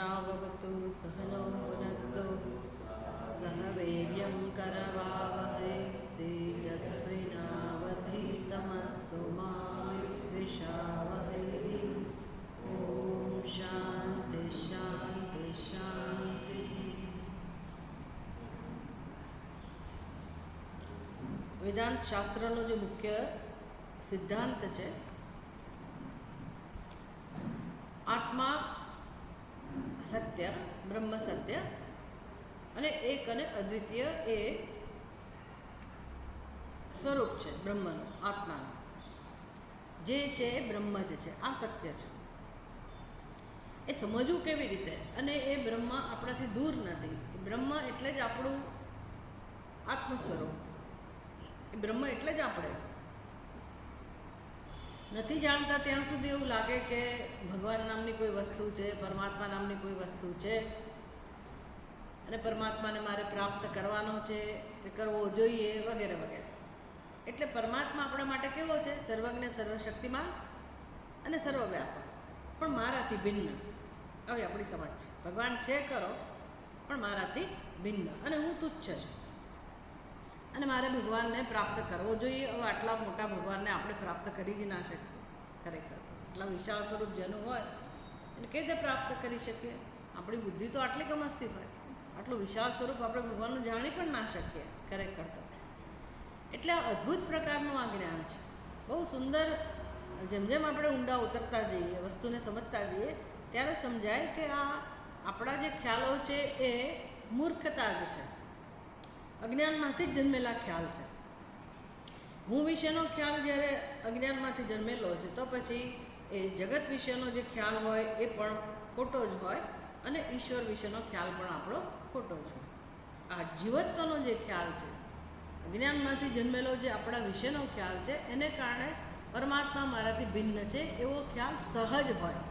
सहनाववतु सहनौ पुनक्तु सह वीर्यं करवावहै तेजस्विनावधीतमस्तु मा विद्विषावहै। ॐ शान्ति शान्ति शान्ति। वेदांत शास्त्रનો જે મુખ્ય સિદ્ધાંત છે, આત્મા સત્ય, બ્રહ્મ સત્ય અને એક અને અદ્વિતીય એ સ્વરૂપ છે બ્રહ્મનું, આત્માનું જે છે એ બ્રહ્મ જ છે, આ સત્ય છે. એ સમજવું કેવી રીતે? અને એ બ્રહ્મ આપણાથી દૂર નથી. બ્રહ્મ એટલે જ આપણું આત્મ સ્વરૂપ. એ બ્રહ્મ એટલે જ આપણે નથી જાણતા ત્યાં સુધી એવું લાગે કે ભગવાન નામની કોઈ વસ્તુ છે, પરમાત્મા નામની કોઈ વસ્તુ છે અને પરમાત્માને મારે પ્રાપ્ત કરવાનો છે, એ કરવો જોઈએ વગેરે વગેરે. એટલે પરમાત્મા આપણા માટે કેવો છે? સર્વજ્ઞ, સર્વશક્તિમાન અને સર્વવ્યાપક, પણ મારાથી ભિન્ન. હવે આપણી સમજ છે ભગવાન છે કરો, પણ મારાથી ભિન્ન અને હું તુચ્છ છું અને મારે ભગવાનને પ્રાપ્ત કરવો જોઈએ. હવે આટલા મોટા ભગવાનને આપણે પ્રાપ્ત કરી જ ના શકીએ. ખરેખર આટલા વિશાળ સ્વરૂપ જેનું હોય એને કઈ રીતે પ્રાપ્ત કરી શકીએ? આપણી બુદ્ધિ તો આટલી કમસ્તી હોય. આટલું વિશાળ સ્વરૂપ આપણે ભગવાનનું જાણી પણ ના શકીએ ખરેખર તો. એટલે આ અદ્ભુત પ્રકારનું આ જ્ઞાન છે, બહુ સુંદર. જેમ જેમ આપણે ઊંડા ઉતરતા જઈએ, વસ્તુને સમજતા જઈએ, ત્યારે સમજાય કે આ આપણા જે ખ્યાલો છે એ મૂર્ખતા જ છે, અજ્ઞાનમાંથી જ જન્મેલા ખ્યાલ છે. હું વિશેનો ખ્યાલ જ્યારે અજ્ઞાનમાંથી જન્મેલો છે, તો પછી એ જગત વિશેનો જે ખ્યાલ હોય એ પણ ખોટો જ હોય અને ઈશ્વર વિશેનો ખ્યાલ પણ આપણો ખોટો જ હોય. આ જીવત્વનો જે ખ્યાલ છે, અજ્ઞાનમાંથી જન્મેલો જે આપણા વિશેનો ખ્યાલ છે, એને કારણે પરમાત્મા મારાથી ભિન્ન છે એવો ખ્યાલ સહજ હોય,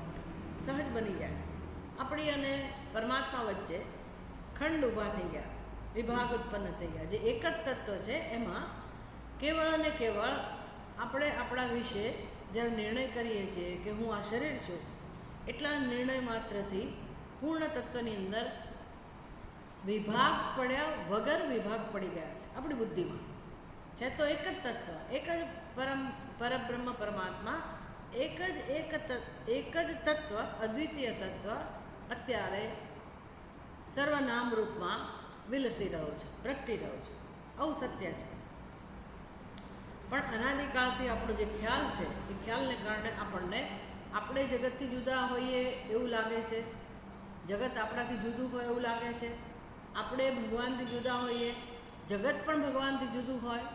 સહજ બની જાય. આપણી અને પરમાત્મા વચ્ચે ખંડ ઊભા થઈ ગયા, વિભાગ ઉત્પન્ન થઈ ગયા. જે એક જ તત્વ છે એમાં કેવળ અને કેવળ આપણે આપણા વિશે જ્યારે નિર્ણય કરીએ છીએ કે હું આ શરીર છું, એટલા નિર્ણય માત્રથી પૂર્ણ તત્વની અંદર વિભાગ પડ્યા વગર વિભાગ પડી ગયા છે આપણી બુદ્ધિમાં. છે તો એક જ તત્વ, એક જ પરબ્રહ્મ પરમાત્મા, એક જ તત્વ, અદ્વિતીય તત્વ અત્યારે સર્વનામ રૂપમાં વિલસી રહ્યો છે, પ્રગટી રહ્યો છે. આવું સત્ય છે. પણ અનાદિકાળથી આપણો જે ખ્યાલ છે એ ખ્યાલને કારણે આપણને આપણે જગતથી જુદા હોઈએ એવું લાગે છે, જગત આપણાથી જુદું હોય એવું લાગે છે, આપણે ભગવાનથી જુદા હોઈએ, જગત પણ ભગવાનથી જુદું હોય,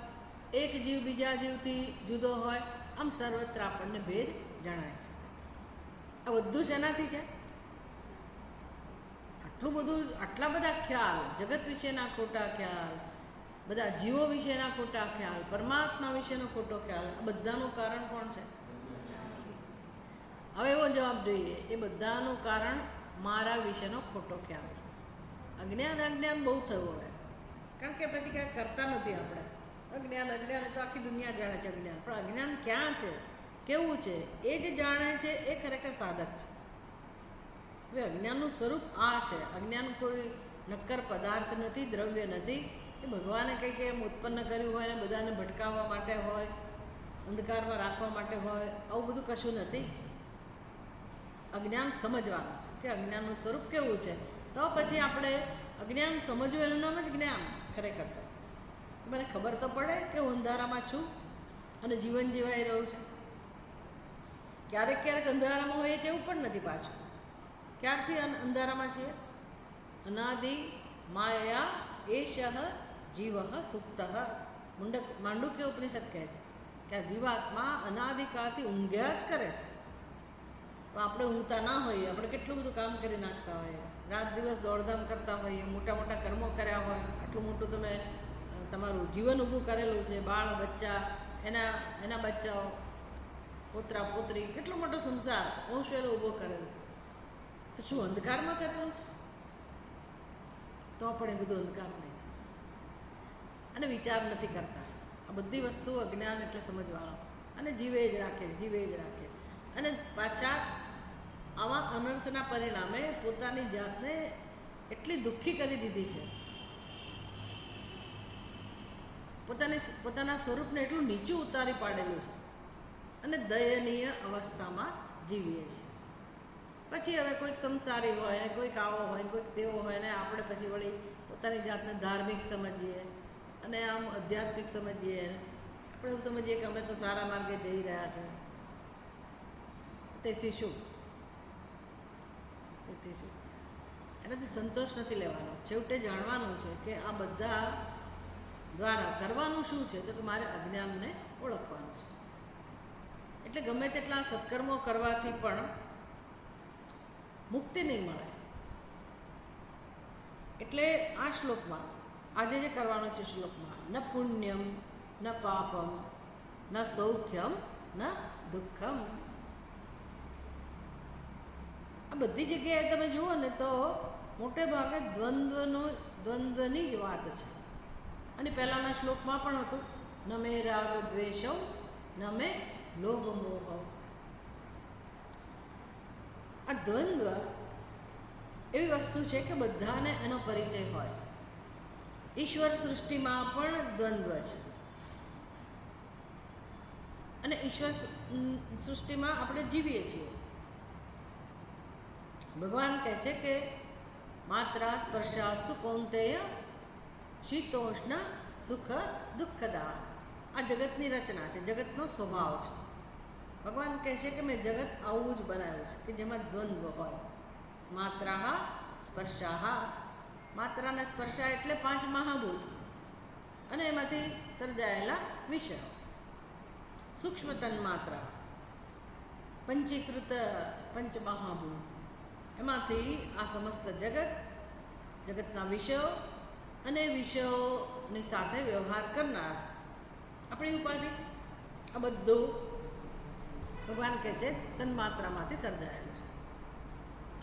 એક જીવ બીજા જીવથી જુદો હોય, આમ સર્વત્ર આપણને ભેદ જણાય છે. આ બધું શેનાથી છે? આટલું બધું, આટલા બધા ખ્યાલ, જગત વિશેના ખોટા ખ્યાલ, બધા જીવો વિશેના ખોટા ખ્યાલ, પરમાત્મા વિશેનો ખોટો ખ્યાલ, આ બધાનું કારણ કોણ છે? હવે એવો જવાબ જોઈએ, એ બધાનું કારણ મારા વિશેનો ખોટો ખ્યાલ. અજ્ઞાન બહુ થયું હવે, કારણ કે પછી કાંઈ કરતા નથી આપણે. અજ્ઞાન તો આખી દુનિયા જાણે છે અજ્ઞાન, પણ અજ્ઞાન ક્યાં છે, કેવું છે, એ જે જાણે છે એ ખરેખર સાધક છે. હવે અજ્ઞાનનું સ્વરૂપ આ છે. અજ્ઞાન કોઈ નક્કર પદાર્થ નથી, દ્રવ્ય નથી. એ ભગવાને કંઈક એમ ઉત્પન્ન કર્યું હોય ને બધાને ભટકાવવા માટે હોય, અંધકારમાં રાખવા માટે હોય, આવું બધું કશું નથી. અજ્ઞાન સમજવાનું કે અજ્ઞાનનું સ્વરૂપ કેવું છે, તો પછી આપણે અજ્ઞાન સમજવું એનું નામ જ જ્ઞાન. ખરેખર તો મને ખબર તો પડે કે હું અંધારામાં છું અને જીવન જીવાઈ રહ્યું છે. ક્યારેક ક્યારેક અંધારામાં હોઈએ છે એવું પણ નથી પાછું. ક્યારથી અંધારામાં છીએ? અનાદિ માયા એશ જીવ સુપ્ત. માંડુક્ય ઉપનિષદ કહે છે કે આ જીવાત્મા અનાદિકાળથી ઊંઘ્યા જ કરે છે. તો આપણે ઊંઘતા ના હોઈએ, આપણે કેટલું બધું કામ કરી નાખતા હોઈએ, રાત દિવસ દોડધામ કરતા હોઈએ, મોટા મોટા કર્મો કર્યા હોય, આટલું મોટું તમે તમારું જીવન ઊભું કરેલું છે, બાળ બચ્ચા, એના બચ્ચાઓ, પોતરા પોતરી, કેટલો મોટો સંસાર વંશવેલો ઊભો કરેલો, તો શું અંધકારમાં કરેલું છે? તો પણ એ બધું અંધકાર નહીં છે અને વિચાર નથી કરતા. આ બધી વસ્તુ અજ્ઞાન એટલે સમજવાનો, અને જીવે જ રાખે. અને પાછા આવા અનર્થના પરિણામે પોતાની જાતને એટલી દુઃખી કરી દીધી છે, પોતાના સ્વરૂપને એટલું નીચું ઉતારી પાડેલું છે અને દયનીય અવસ્થામાં જીવીએ છીએ. પછી હવે કોઈક સંસારી હોય ને કોઈક આવો હોય ને કોઈક તેવો હોય ને આપણે પછી વળી પોતાની જાતને ધાર્મિક સમજીએ અને આમ આધ્યાત્મિક સમજીએ, આપણે એવું સમજીએ કે અમે તો સારા માર્ગે જઈ રહ્યા છે. તેથી શું એનાથી સંતોષ નથી લેવાનો. છેવટે જાણવાનું છે કે આ બધા દ્વારા કરવાનું શું છે, તો કે મારે અજ્ઞાનને ઓળખવાનું છે. એટલે ગમે તેટલા સત્કર્મો કરવાથી પણ મુક્તિ નહીં મળે. એટલે આ શ્લોકમાં આજે જે કરવાનું છે શ્લોકમાં ન પુણ્યમ ન પાપમ ન સૌખ્યમ ન દુઃખમ, આ બધી જગ્યાએ તમે જુઓ ને તો મોટે ભાગે દ્વંદ્વની જ વાત છે. અને પહેલાંના શ્લોકમાં પણ હતું ન મે રાગ દ્વેષવ ન મે લોભ મોહ. આ દ્વંદ્વ એવી વસ્તુ છે કે બધાને એનો પરિચય હોય. ઈશ્વર સૃષ્ટિમાં પણ દ્વંદ્વ છે અને ઈશ્વર સૃષ્ટિમાં આપણે જીવીએ છીએ. ભગવાન કહે છે કે માત્રા સ્પર્શાસ્તુ કૌંતેય શીતોષ્ણ સુખ દુઃખદા. આ જગતની રચના છે, જગતનો સ્વભાવ છે. ભગવાન કહે છે કે મેં જગત આવું જ બનાવ્યું છે કે જેમાં દ્વંદ્વ હોય. માત્રા સ્પર્શા, માત્રા અને સ્પર્શા એટલે 5 મહાભૂત અને એમાંથી સર્જાયેલા વિષયો. સૂક્ષ્મ તન્માત્રા, પંચીકૃત પંચમહાભૂત, એમાંથી આ સમસ્ત જગતના વિષયો અને વિષયોની સાથે વ્યવહાર કરનાર આપણી ઉપાધિ, આ બધું ભગવાન કહે છે તન્માત્રામાંથી સર્જાયેલું છે.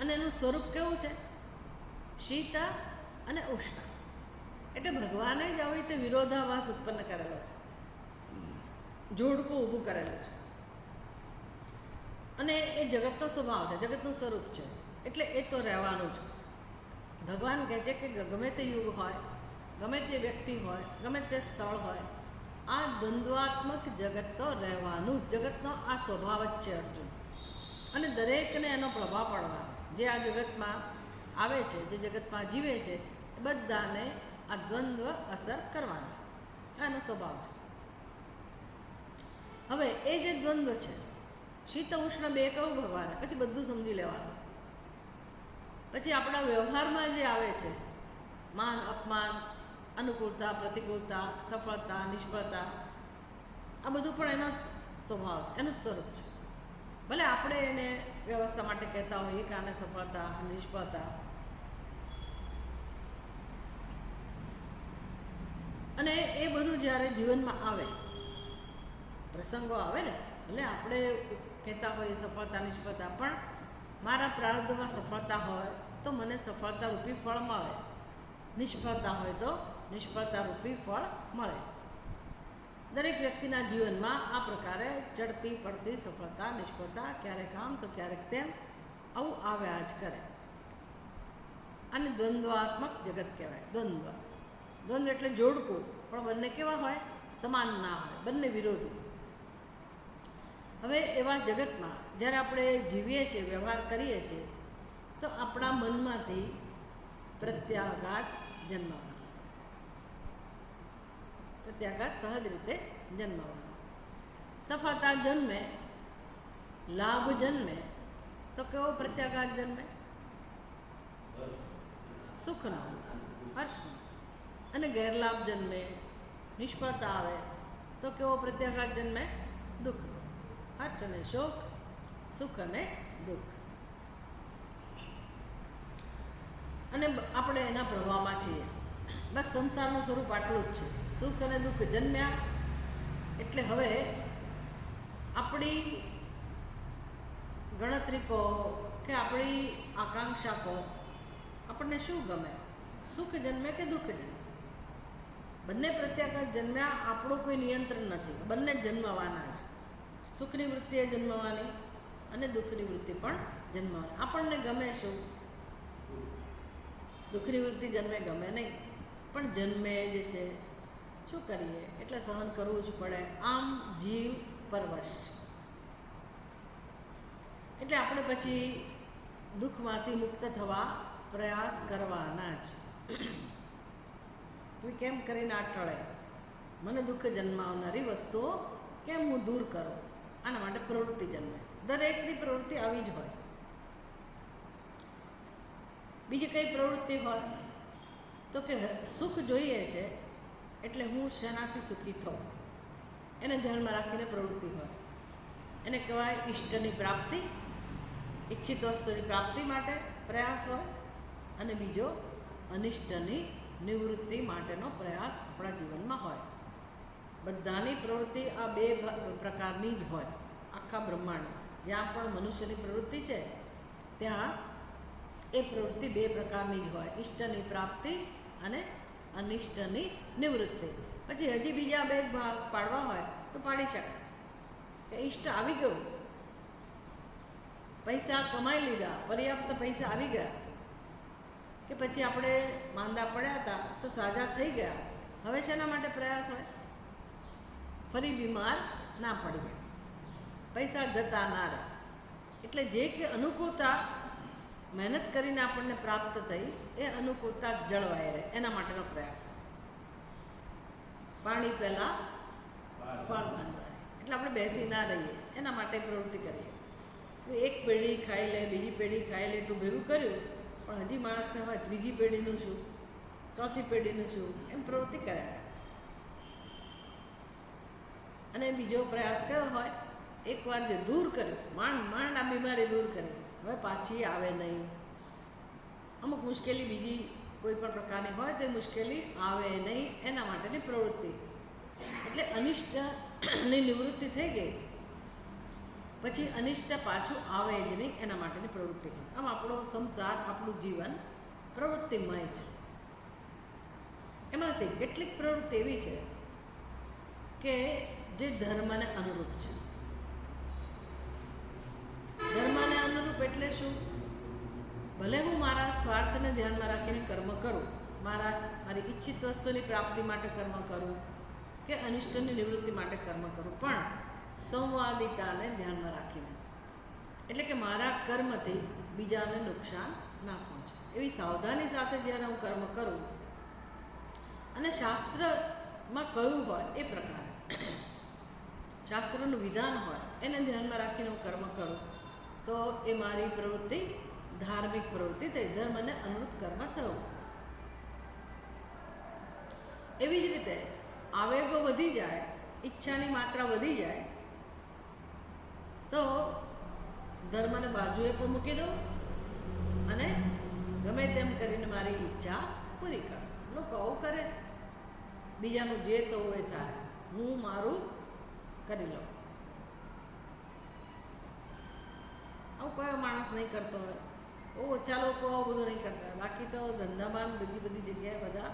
અને એનું સ્વરૂપ કેવું છે? શીત અને ઉષ્ણ. એટલે ભગવાને જ આવી રીતે વિરોધાભાસ ઉત્પન્ન કરેલો છે, જોડકું ઊભું કરેલું છે. અને એ જગતનો સ્વભાવ છે, જગતનું સ્વરૂપ છે, એટલે એ તો રહેવાનું છે. ભગવાન કહે છે કે ગમે તે યુગ હોય, ગમે તે વ્યક્તિ હોય, ગમે તે સ્થળ હોય, આ દ્વંદ્વાત્મક જગત તો રહેવાનું જ. જગતનો આ સ્વભાવ જ છે અર્જુન. અને દરેકને એનો પ્રભાવ પડવાનો. જે આ જગતમાં આવે છે, જે જગતમાં જીવે છે, એ બધાને આ દ્વંદ્વ અસર કરવાની, આનો સ્વભાવ છે. હવે એ જે દ્વંદ્વ છે, શીત ઉષ્ણ 2 કહું ભગવાને, પછી બધું સમજી લેવાનું. પછી આપણા વ્યવહારમાં જે આવે છે, માન અપમાન, અનુકૂળતા પ્રતિકૂળતા, સફળતા નિષ્ફળતા, આ બધું પણ એનો જ સ્વભાવ છે, એનું જ સ્વરૂપ છે. ભલે આપણે એને વ્યવસ્થા માટે કહેતા હોઈએ કે આને સફળતા નિષ્ફળતા, અને એ બધું જ્યારે જીવનમાં આવે, પ્રસંગો આવે ને, એટલે આપણે કહેતા હોઈએ સફળતા નિષ્ફળતા, પણ મારા પ્રારબ્ધમાં સફળતા હોય તો મને સફળતા રૂપી ફળ મળે, નિષ્ફળતા હોય તો નિષ્ફળતા રૂપી ફળ મળે. દરેક વ્યક્તિના જીવનમાં આ પ્રકારે ચડતી પડતી સફળતા નિષ્ફળતા, ક્યારેક આમ તો ક્યારેક તેમ, આવું આવ્યા જ કરે. આને દ્વંદ્વાત્મક જગત કહેવાય. દ્વંદ્વ એટલે જોડકું, પણ બંને કેવા હોય? સમાન ના હોય, બંને વિરોધી. હવે એવા જગતમાં જ્યારે આપણે જીવીએ છીએ, વ્યવહાર કરીએ છીએ, તો આપણા મનમાંથી પ્રત્યાઘાત જન્મવાનો. પ્રત્યાઘાત સહજ રીતે જન્મવાનો. સફળતા જન્મે, લાભ જન્મે, તો કેવો પ્રત્યાઘાત જન્મે? સુખનો, હર્ષનો. અને ગેરલાભ જન્મે, નિષ્ફળતા આવે, તો કેવો પ્રત્યાઘાત જન્મે? દુઃખનો. હર્ષ અને શોક, સુખ અને દુઃખ. અને આપણે એના પ્રવાહમાં છીએ. બસ સંસારનું સ્વરૂપ આટલું જ છે. સુખ અને દુઃખ જન્મ્યા એટલે હવે આપણી ગણતરી કહો કે આપણી આકાંક્ષા કહો, આપણને શું ગમે? સુખ જન્મે કે દુઃખ જન્મે? બંને પ્રત્યાઘાત જન્મ્યા, આપણું કોઈ નિયંત્રણ નથી, બંને જન્મવાના છે. સુખની વૃત્તિ એ જન્મવાની અને દુઃખની વૃત્તિ પણ જન્માવે. આપણને ગમે શું? દુઃખની વૃત્તિ જન્મે ગમે નહીં, પણ જન્મે જ છે. શું કરીએ? એટલે સહન કરવું જ પડે. આમ જીવ પરવશ. એટલે આપણે પછી દુઃખમાંથી મુક્ત થવા પ્રયાસ કરવાના જ. તું કેમ કરીને આ ટળે? મને દુઃખ જન્માવનારી વસ્તુઓ કેમ હું દૂર કરું? આના માટે પ્રવૃત્તિ જન્મે. દરેકની પ્રવૃત્તિ આવી જ હોય. બીજી કઈ પ્રવૃત્તિ હોય તો કે સુખ જોઈએ છે એટલે હું શેનાથી સુખી થઉં, એને ધ્યાનમાં રાખીને પ્રવૃત્તિ હોય. એને કહેવાય ઈષ્ટની પ્રાપ્તિ, ઈચ્છિત વસ્તુની પ્રાપ્તિ માટે પ્રયાસ હોય. અને બીજો અનિષ્ટની નિવૃત્તિ માટેનો પ્રયાસ આપણા જીવનમાં હોય. બધાની પ્રવૃત્તિ આ બે પ્રકારની જ હોય. આખા બ્રહ્માંડમાં જ્યાં પણ મનુષ્યની પ્રવૃત્તિ છે ત્યાં એ પ્રવૃત્તિ બે પ્રકારની જ હોય. ઈષ્ટની પ્રાપ્તિ અને અનિષ્ટની નિવૃત્તિ. પછી હજી બીજા બે ભાગ પાડવા હોય તો પાડી શકાય કે ઈષ્ટ આવી ગયું, પૈસા કમાઈ લીધા, પર્યાપ્ત પૈસા આવી ગયા, કે પછી આપણે માંદા પડ્યા હતા તો સાજા થઈ ગયા, હવે શેના માટે પ્રયાસ હોય? ફરી બીમાર ના પડી ગયા, પૈસા જતા ના રહે. એટલે જે કે અનુકૂળતા મહેનત કરીને આપણને પ્રાપ્ત થઈ એ અનુકૂળતા જળવાઈ રહે એના માટેનો પ્રયાસ. પાણી પહેલાં પાળ બાંધવા, એટલે આપણે બેસી ના રહીએ એના માટે પ્રવૃત્તિ કરીએ. એક પેઢી ખાઈ લે, બીજી પેઢી ખાઈ લે તો ભેગું કર્યું, પણ હજી માણસને હવે ત્રીજી પેઢીનું શું, ચોથી પેઢીનું શું, એમ પ્રવૃત્તિ કર્યા. અને બીજો પ્રયાસ કયો હોય? એકવાર જે દૂર કર્યું, માંડ આ બીમારી દૂર કરી, હવે પાછી આવે નહીં. અમુક મુશ્કેલી બીજી કોઈ પણ પ્રકારની હોય તે મુશ્કેલી આવે નહીં એના માટેની પ્રવૃત્તિ. એટલે અનિષ્ટની નિવૃત્તિ થઈ ગઈ, પછી અનિષ્ટ પાછું આવે જ નહીં એના માટેની પ્રવૃત્તિ. આમ આપણો સંસાર, આપણું જીવન પ્રવૃત્તિમય છે. એમાંથી કેટલીક પ્રવૃત્તિ એવી છે કે જે ધર્મને અનુરૂપ છે. ધર્મને અનુરૂપ એટલે શું? ભલે હું મારા સ્વાર્થને ધ્યાનમાં રાખીને કર્મ કરું, મારી ઈચ્છિત વસ્તુની પ્રાપ્તિ માટે કર્મ કરું કે અનિષ્ટની નિવૃત્તિ માટે કર્મ કરું, પણ સંવાદિતાને ધ્યાનમાં રાખીને, એટલે કે મારા કર્મથી બીજાને નુકસાન ના પહોંચે એવી સાવધાની સાથે જ્યારે હું કર્મ કરું અને શાસ્ત્રમાં કયું હોય એ પ્રકારે, શાસ્ત્રનું વિધાન હોય એને ધ્યાનમાં રાખીને હું કર્મ કરું તો એ મારી પ્રવૃત્તિ ધાર્મિક પ્રવૃત્તિ થઈ, ધર્મને અનુરૂપ કર્મ થયું. એવી જ રીતે આવેગો વધી જાય, ઈચ્છાની માત્રા વધી જાય તો ધર્મને બાજુએ પણ મૂકી દઉં અને ગમે તેમ કરીને મારી ઈચ્છા પૂરી કરું. લોકો આવું કરે છે, બીજાનું જે થવું એ થાય, હું મારું કરી લઉં. આવું કયો માણસ નહીં કરતો હોય? બહુ ઓછા લોકો આવું બધું નહીં કરતા હોય. બાકી તો ધંધામાં બધી જગ્યાએ બધા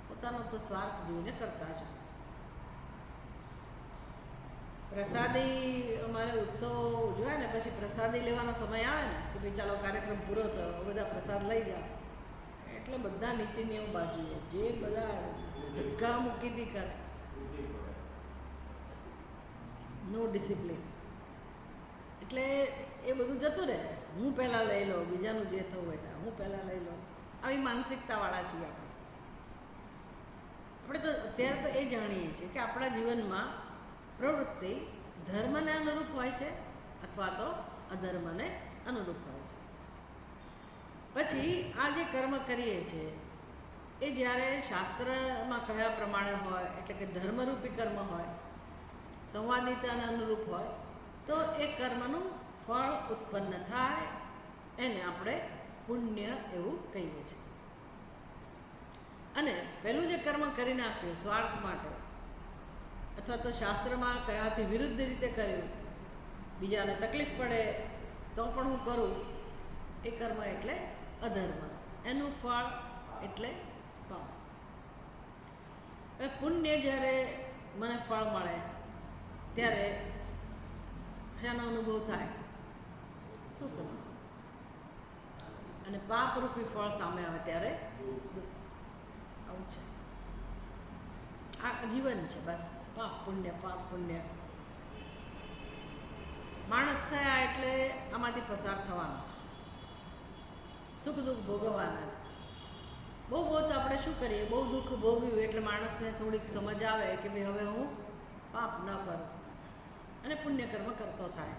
પોતાનો તો સ્વાર્થ જોઈને કરતા છે. પ્રસાદી અમારે ઉત્સવ ઉજવાય ને પછી પ્રસાદી લેવાનો સમય આવે ને કે ભાઈ ચાલો કાર્યક્રમ પૂરો થયો, બધા પ્રસાદ લઈ જાય, એટલે બધા નીતિ નિયમ બાજુએ જે બધા ધક્કા મૂકીથી કરે, નો ડિસિપ્લિન. એટલે એ બધું જતું રહે. હું પહેલાં લઈ લઉં, બીજાનું જે થવું હોય ત્યાં હું પહેલાં લઈ લઉં, આવી માનસિકતાવાળા છીએ આપણે. આપણે તો અત્યારે તો એ જાણીએ છીએ કે આપણા જીવનમાં પ્રવૃત્તિ ધર્મને અનુરૂપ હોય છે અથવા તો અધર્મને અનુરૂપ હોય છે. પછી આ જે કર્મ કરીએ છીએ એ જ્યારે શાસ્ત્રમાં કયા પ્રમાણે હોય, એટલે કે ધર્મરૂપી કર્મ હોય, સંવાદિતાને અનુરૂપ હોય તો એ કર્મનું ફળ ઉત્પન્ન થાય, એને આપણે પુણ્ય એવું કહીએ છીએ. અને પહેલું જે કર્મ કરી નાખ્યું સ્વાર્થ માટે અથવા તો શાસ્ત્રમાં કયાથી વિરુદ્ધ રીતે કર્યું, બીજાને તકલીફ પડે તો પણ હું કરું, એ કર્મ એટલે અધર્મ, એનું ફળ એટલે પાપ. હવે પુણ્ય જ્યારે મને ફળ મળે ત્યારે શાનો અનુભવ થાય? શું કરવું? અને પાપરૂપી ફળ સામે આવે ત્યારે દુઃખ. આવું છે, આ જીવન છે. બસ પાપ પુણ્ય, પાપ પુણ્ય. માણસ થયા એટલે આમાંથી પસાર થવાનું છે, સુખ દુઃખ ભોગવવાના છે. બહુ તો આપણે શું કરીએ, બહુ દુઃખ ભોગવ્યું એટલે માણસને થોડીક સમજ આવે કે ભાઈ હવે હું પાપ ન કરું અને પુણ્યકર્મ કરતો થાય,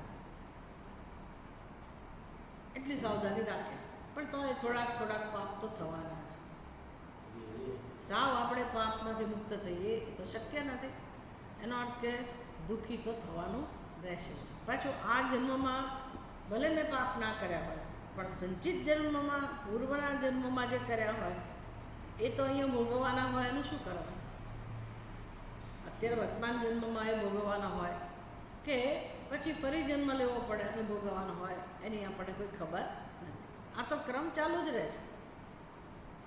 એટલી સાવધાની રાખે. પણ તો એ થોડાક પાપ તો થવાના છે. સાવ આપણે પાપમાંથી મુક્ત થઈએ એ તો શક્ય નથી. એનો અર્થ કે દુઃખી તો થવાનું રહેશે. પાછું આ જન્મમાં ભલે મેં પાપ ના કર્યા હોય, પણ સંચિત જન્મમાં, પૂર્વના જન્મમાં જે કર્યા હોય એ તો અહીંયા ભોગવવાના હોય. એનું શું કરવાનું? અત્યારે વર્તમાન જન્મમાં એ ભોગવવાના હોય કે પછી ફરી જન્મ લેવો પડે અને ભોગવવાનો હોય, એની આપણને કોઈ ખબર નથી. આ તો ક્રમ ચાલુ જ રહે છે.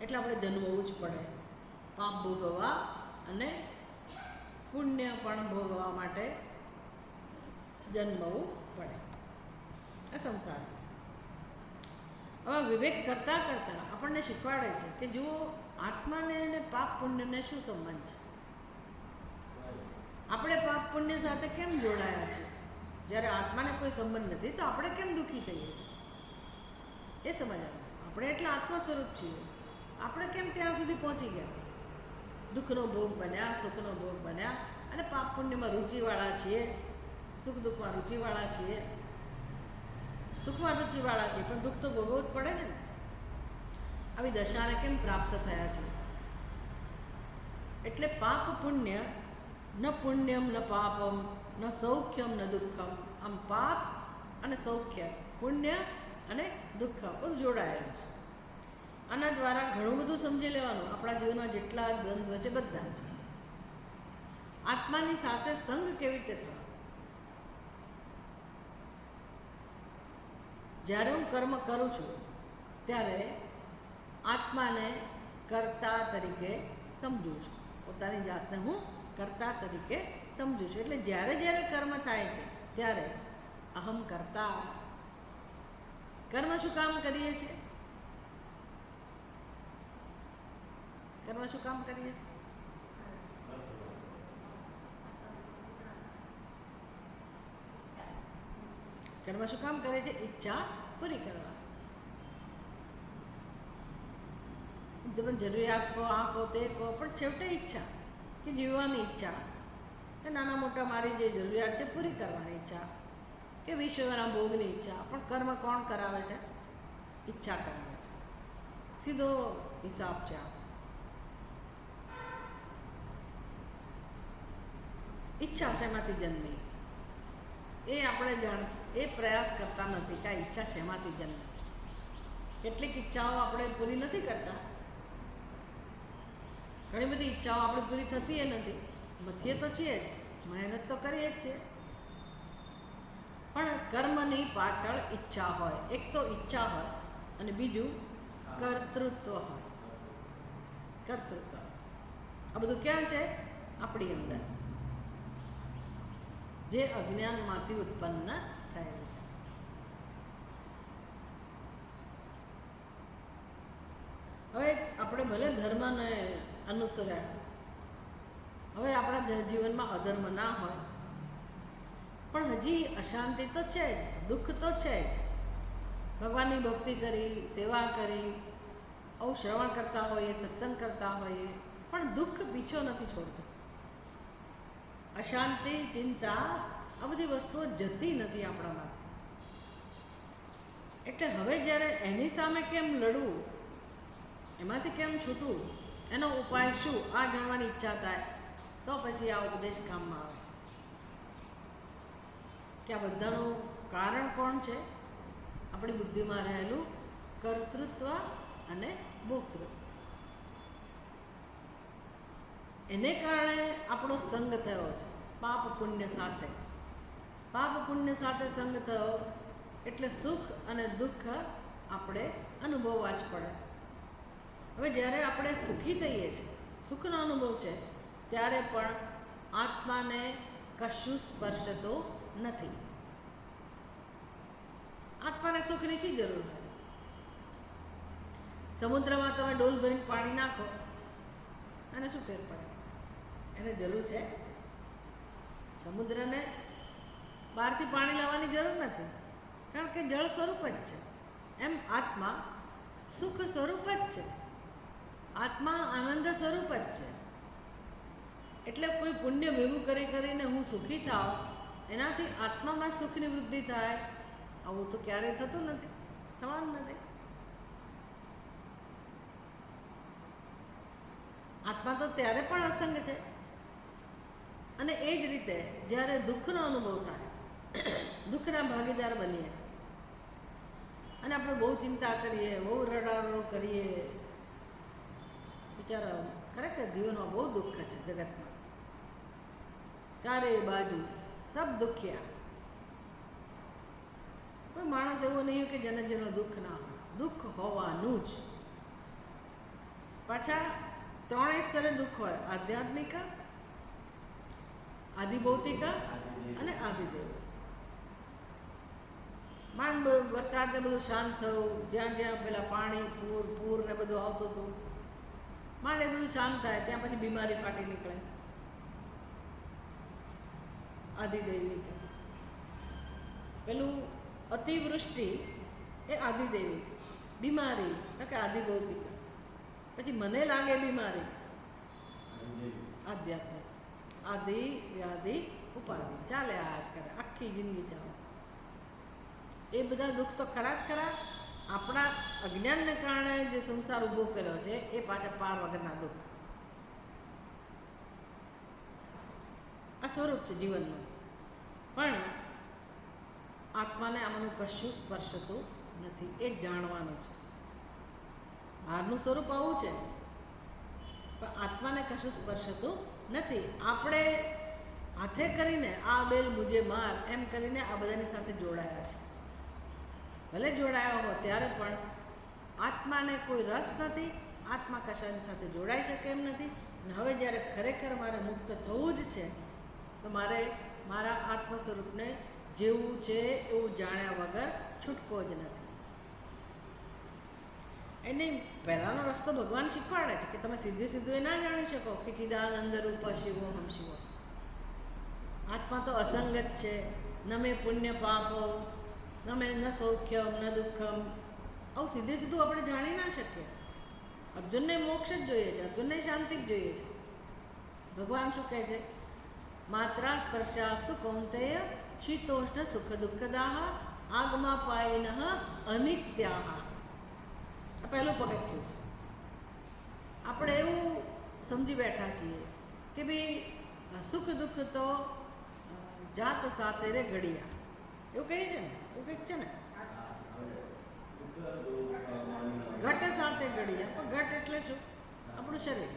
એટલે આપણે જન્મવું જ પડે, પાપ ભોગવવા અને પુણ્ય પણ ભોગવવા માટે જન્મવું પડે. આ સંસાર છે. હવે વિવેક કરતાં કરતાં આપણને શીખવાડે છે કે જુઓ, આત્માને અને પાપ પુણ્યને શું સંબંધ છે? આપણે પાપ પુણ્ય સાથે કેમ જોડાયા છીએ? જ્યારે આત્માને કોઈ સંબંધ નથી તો આપણે કેમ દુઃખી થઈએ છીએ? એ સમજવાનું. આપણે એટલે આત્મા સ્વરૂપ છીએ. આપણે કેમ ત્યાં સુધી પહોંચી ગયા? દુઃખનો ભોગ બન્યા, સુખનો ભોગ બન્યા અને પાપ પુણ્યમાં રુચિવાળા છીએ, સુખ દુઃખમાં રુચિવાળા છીએ, સુખમાં રુચિવાળા છીએ, પણ દુઃખ તો ભોગવવું જ પડે છે ને. આવી દશાને કેમ પ્રાપ્ત થયા છે? એટલે પાપ પુણ્ય, ન પુણ્યમ ન પાપમ ન સૌખ્યમ ન દુઃખમ. આમ પાપ અને સૌખ્ય, પુણ્ય અને દુઃખ બધું જોડાયેલું છે. આના દ્વારા ઘણું બધું સમજી લેવાનું. આપણા જીવનમાં જેટલા દ્વંદ્વ છે બધા જ. આત્માની સાથે સંગ કેવી રીતે થવાનો? જ્યારે હું કર્મ કરું છું ત્યારે આત્માને કર્તા તરીકે સમજું છું. પોતાની જાતને હું કર્તા તરીકે સમજું છું. એટલે જ્યારે જ્યારે કર્મ થાય છે ત્યારે અહમ કર્તા. કર્મ શું કામ કરીએ છીએ? કર્મ શું કામ કરીએ છીએ? કર્મ શું કામ કરે છે? ઈચ્છા પૂરી કરવા. જરૂરિયાત કહો, આ કહો, તે કહો, પણ છેવટે ઈચ્છા કે જીવવાની ઈચ્છા, કે નાના મોટા મારી જે જરૂરિયાત છે પૂરી કરવાની ઈચ્છા, કે વિશ્વના ભોગની ઈચ્છા. પણ કર્મ કોણ કરાવે છે? ઈચ્છા કરાવે છે. સીધો હિસાબ છે આ. ઈચ્છા શેમાંથી જન્મી એ આપણે એ પ્રયાસ કરતા નથી કે આ ઈચ્છા શેમાંથી જન્મે છે. કેટલીક ઈચ્છાઓ આપણે પૂરી નથી કરતા. ઘણી બધી ઈચ્છાઓ આપણી પૂરી થતી એ નથી. મથીએ તો છીએ જ, મહેનત તો કરીએ જ છીએ, પણ કર્મની પાછળ ઈચ્છા હોય. એક તો ઈચ્છા હોય અને બીજું કર્તૃત્વ હોય. કર્તૃત્વ આ બધું ક્યાં છે? આપણી અંદર, જે અજ્ઞાનમાંથી ઉત્પન્ન થયેલું છે. હવે આપણે ભલે ધર્મને અનુસર્યા, હવે આપણા જીવનમાં અધર્મ ના હોય, પણ હજી અશાંતિ તો છે જ, દુઃખ તો છે જ. ભગવાનની ભક્તિ કરી, સેવા કરી, આવું શ્રવણ કરતા હોઈએ, સત્સંગ કરતા હોઈએ, પણ દુઃખ પીછો નથી છોડતું. અશાંતિ, ચિંતા, આ બધી વસ્તુઓ જતી નથી આપણામાંથી. એટલે હવે જ્યારે એની સામે કેમ લડવું, એમાંથી કેમ છૂટવું, એનો ઉપાય શું, આ જાણવાની ઈચ્છા થાય તો પછી આ ઉપદેશ કામમાં આવે. કે આ બધાનું કારણ કોણ છે? આપણી બુદ્ધિમાં રહેલું કર્તૃત્વ અને ભોક્તૃત્વ. એને કારણે આપણો સંગ થયો છે પાપ પુણ્ય સાથે. પાપ પુણ્ય સાથે સંગ થયો એટલે સુખ અને દુઃખ આપણે અનુભવવા જ પડે. હવે જ્યારે આપણે સુખી થઈએ છીએ, સુખનો અનુભવ છે, ત્યારે પણ આત્માને કશું સ્પર્શતો નથી. આત્માને સુખની શી જરૂર હોય? સમુદ્રમાં તમે ડોલ ભરીને પાણી નાખો અને શું ફેર પડે? એને જરૂર છે? સમુદ્રને બહારથી પાણી લાવવાની જરૂર નથી, કારણ કે જળ સ્વરૂપ જ છે. એમ આત્મા સુખ સ્વરૂપ જ છે, આત્મા આનંદ સ્વરૂપ જ છે. એટલે કોઈ પુણ્ય ભેગું કરીને હું સુખી થાઉં, એનાથી આત્મામાં સુખની વૃદ્ધિ થાય, આવું તો ક્યારેય થતું નથી, થવાનું નથી. આત્મા તો ત્યારે પણ અસંગ છે. અને એ જ રીતે જ્યારે દુઃખનો અનુભવ થાય, દુઃખના ભાગીદાર બનીએ અને આપણે બહુ ચિંતા કરીએ, બહુ રડારડો કરીએ, બિચારા ખરેખર જીવનમાં બહુ દુઃખ છે જગતમાં, ચારે બાજુ સબ દુખ્યા. કોઈ માણસ એવો નહીં કે જેને જેનો દુઃખ ના હોય, દુઃખ હોવાનું જ. પાછા ત્રણેય સ્તરે દુઃખ હોય: આધ્યાત્મિક, આધિભૌતિક અને આધિદેવ. માંડ વરસાદ ને બધું શાંત થયું, જ્યાં જ્યાં પેલા પાણી પૂર ને બધું આવતું હતું, માંડ એ બધું શાંત થાય, ત્યાં પછી બીમારી ફાટી નીકળે, આધિદૈવિક. પેલું અતિવૃષ્ટિ એ આધિદૈવિક, બીમારી કે આધિભૌતિક. પછી મને લાગે બીમારી, આધ્યાત્મિક. આધિ વ્યાધિ ઉપાધિ ચાલે આજ કરે, આખી જિંદગી ચાલે. એ બધા દુઃખ તો ખરા જ ખરા. આપણા અજ્ઞાનને કારણે જે સંસાર ઊભો કર્યો છે એ પાછા પાર વગરના દુઃખ. આ સ્વરૂપ છે જીવનનું. પણ આત્માને આમાંનું કશું સ્પર્શતું નથી, એ જ જાણવાનું છે. બહારનું સ્વરૂપ આવું છે, પણ આત્માને કશું સ્પર્શતું નથી. આપણે હાથે કરીને આ બેલ મુજે માર એમ કરીને આ બધાની સાથે જોડાયા છે. ભલે જોડાયા હો ત્યારે પણ આત્માને કોઈ રસ નથી, આત્મા કશાની સાથે જોડાઈ શકે એમ નથી. અને હવે જ્યારે ખરેખર મારે મુક્ત થવું જ છે, તો મારે મારા આત્મ સ્વરૂપને જેવું છે એવું જાણ્યા વગર છૂટકો જ નથી. એને પહેલાંનો રસ્તો ભગવાન શીખવાડે છે કે તમે સીધું એ ના જાણી શકો કે ચિદાનંદ રૂપ શિવો હમ શિવો. આત્મા તો અસંગ જ છે. ન મેં પુણ્ય પાપો, ન મેં ન સૌખ્યમ ન દુઃખમ. આવું સીધું આપણે જાણી ના શકીએ. અર્જુનને મોક્ષ જ જોઈએ છે, અર્જુનને શાંતિ જ જોઈએ છે. ભગવાન શું કહે છે? માત્રા સ્પર્શાસ્તુ કૌંતેય શીતોષ્ણ સુખ દુઃખદાહ આગમા પાયન અનિત્યાહ. આ પહેલું પગથિયું છે. આપણે એવું સમજી બેઠા છીએ કે ભાઈ સુખ દુઃખ તો જાત સાથે રે ઘડિયા, એવું કહીએ છે ને, એવું કંઈક છે ને, ઘટ સાથે ઘડિયા. પણ ઘટ એટલે શું? આપણું શરીર.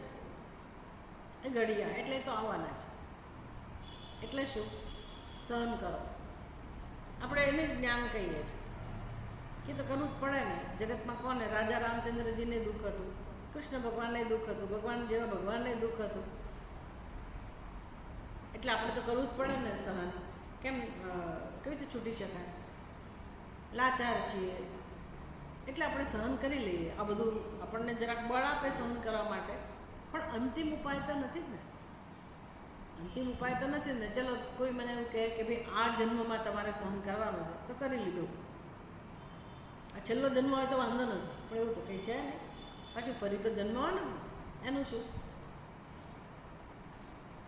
એ ઘડિયા એટલે તો આવવાના છે. એટલે શું? સહન કરો. આપણે એને જ જ્ઞાન કહીએ છીએ કે તો કરવું જ પડે ને. જગતમાં કોને? રાજા રામચંદ્રજીને દુઃખ હતું, કૃષ્ણ ભગવાનને દુઃખ હતું, ભગવાન જેવા ભગવાનને દુઃખ હતું. એટલે આપણે તો કરવું જ પડે ને સહન. કેમ કેવી રીતે છૂટી શકાય? લાચાર છીએ એટલે આપણે સહન કરી લઈએ. આ બધું આપણને જરાક બળ આપે સહન કરવા માટે, પણ અંતિમ ઉપાય તો નથી જ ને. અંતિમ ઉપાય તો નથી ને. ચલો કોઈ મને એવું કહે કે ભાઈ આ જન્મમાં તમારે સહન કરવાનું છે, તો કરી લીધું. આ છેલ્લો જન્મ હોય તો વાંધો નથી, પણ એવું તો કંઈ છે નહીં. બાકી ફરી તો જન્મ હોય ને, એનું શું?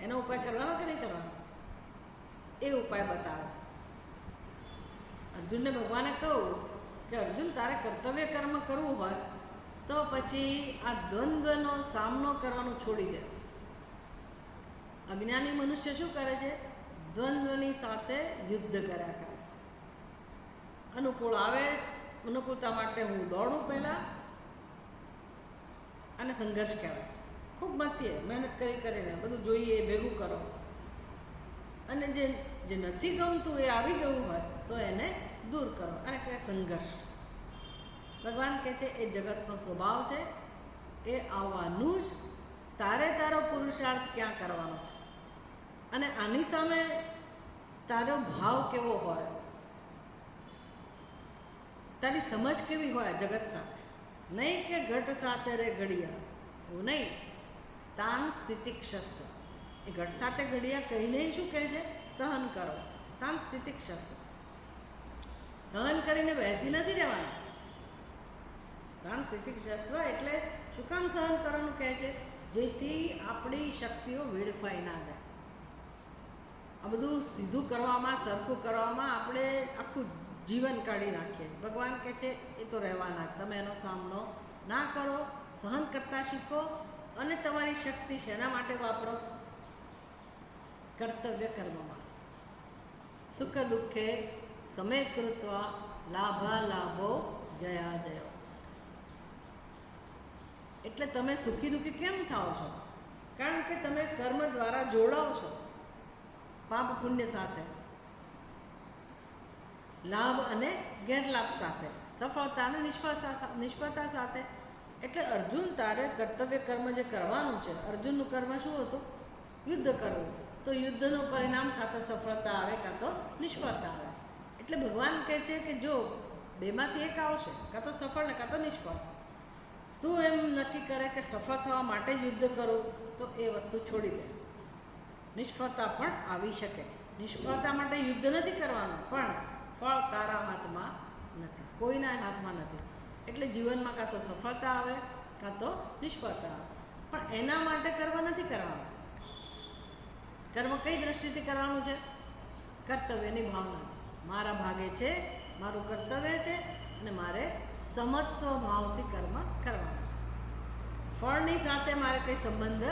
એનો ઉપાય કરવાનો કે નહીં કરવાનો? એ ઉપાય બતાવે છે. અર્જુનને ભગવાને કહું કે અર્જુન, તારે કર્તવ્ય કર્મ કરવું હોય તો પછી આ દ્વંદ્વનો સામનો કરવાનું છોડી દે. અજ્ઞાની મનુષ્ય શું કરે છે? દ્વંદ્વની સાથે યુદ્ધ કર્યા કરે છે. અનુકૂળ આવે, અનુકૂળતા માટે હું દોડું પહેલાં, અને સંઘર્ષ કહેવાય. ખૂબ મથીએ, મહેનત કરીને બધું જોઈએ, ભેગું કરો, અને જે નથી ગમતું એ આવી ગયું હોય તો એને દૂર કરો, અને કહે સંઘર્ષ. ભગવાન કહે છે એ જગતનો સ્વભાવ છે, એ આવવાનું જ. તારો પુરુષાર્થ ક્યાં કરવાનો છે, અને આની સામે તારો ભાવ કેવો હોય, તારી સમજ કેવી હોય જગત સાથે, નહીં કે ઘટ સાથે રે ઘડિયા, એવું નહીં. તાન સ્થિતિક્ષસ, એ ઘટ સાથે ઘડિયા કહીને શું કહે છે? સહન કરો. તાન સ્થિતિક્ષસ, સહન કરીને બેસી નથી રહેવાનું. તાન સ્થિતિક્ષસ એટલે શું કામ સહન કરવાનું કહે છે? જેથી આપણી શક્તિઓ વેડફાઈ ના જાય. આ બધું સીધું કરવામાં, સરખું કરવામાં આપણે આખું જીવન કાઢી નાખીએ. ભગવાન કહે છે એ તો રહેવાના, તમે એનો સામનો ના કરો, સહન કરતા શીખો અને તમારી શક્તિ શેના માટે વાપરો? કર્તવ્ય કર્મમાં. સુખ દુઃખે સમય કૃત્વા લાભા લાભો જયા જયો. એટલે તમે સુખી દુઃખી કેમ થાઓ છો? કારણ કે તમે કર્મ દ્વારા જોડાઓ છો પાપ પુણ્ય સાથે, લાભ અને ગેરલાભ સાથે, સફળતા અને નિષ્ફળતા સાથે. એટલે અર્જુન તારે કર્તવ્ય કર્મ જે કરવાનું છે, અર્જુનનું કર્મ શું હતું? યુદ્ધ કરવું. તો યુદ્ધનું પરિણામ કાં તો સફળતા આવે કાં તો નિષ્ફળતા આવે. એટલે ભગવાન કહે છે કે જો બેમાંથી એક આવશે, કાં તો સફળ ને કાં તો નિષ્ફળ. તું એમ નક્કી કરે કે સફળ થવા માટે જ યુદ્ધ કરું, તો એ વસ્તુ છોડી દે. નિષ્ફળતા પણ આવી શકે. નિષ્ફળતા માટે યુદ્ધ નથી કરવાનું, પણ ફળ તારા હાથમાં નથી, કોઈના હાથમાં નથી. એટલે જીવનમાં કાં તો સફળતા આવે કાં તો નિષ્ફળતા આવે, પણ એના માટે કર્મ નથી કરવાનું. કર્મ કઈ દ્રષ્ટિથી કરવાનું છે? કર્તવ્યની ભાવના. મારા ભાગે છે, મારું કર્તવ્ય છે અને મારે સમત્વ ભાવથી કર્મ કરવાનું છે. ફળની સાથે મારે કંઈ સંબંધ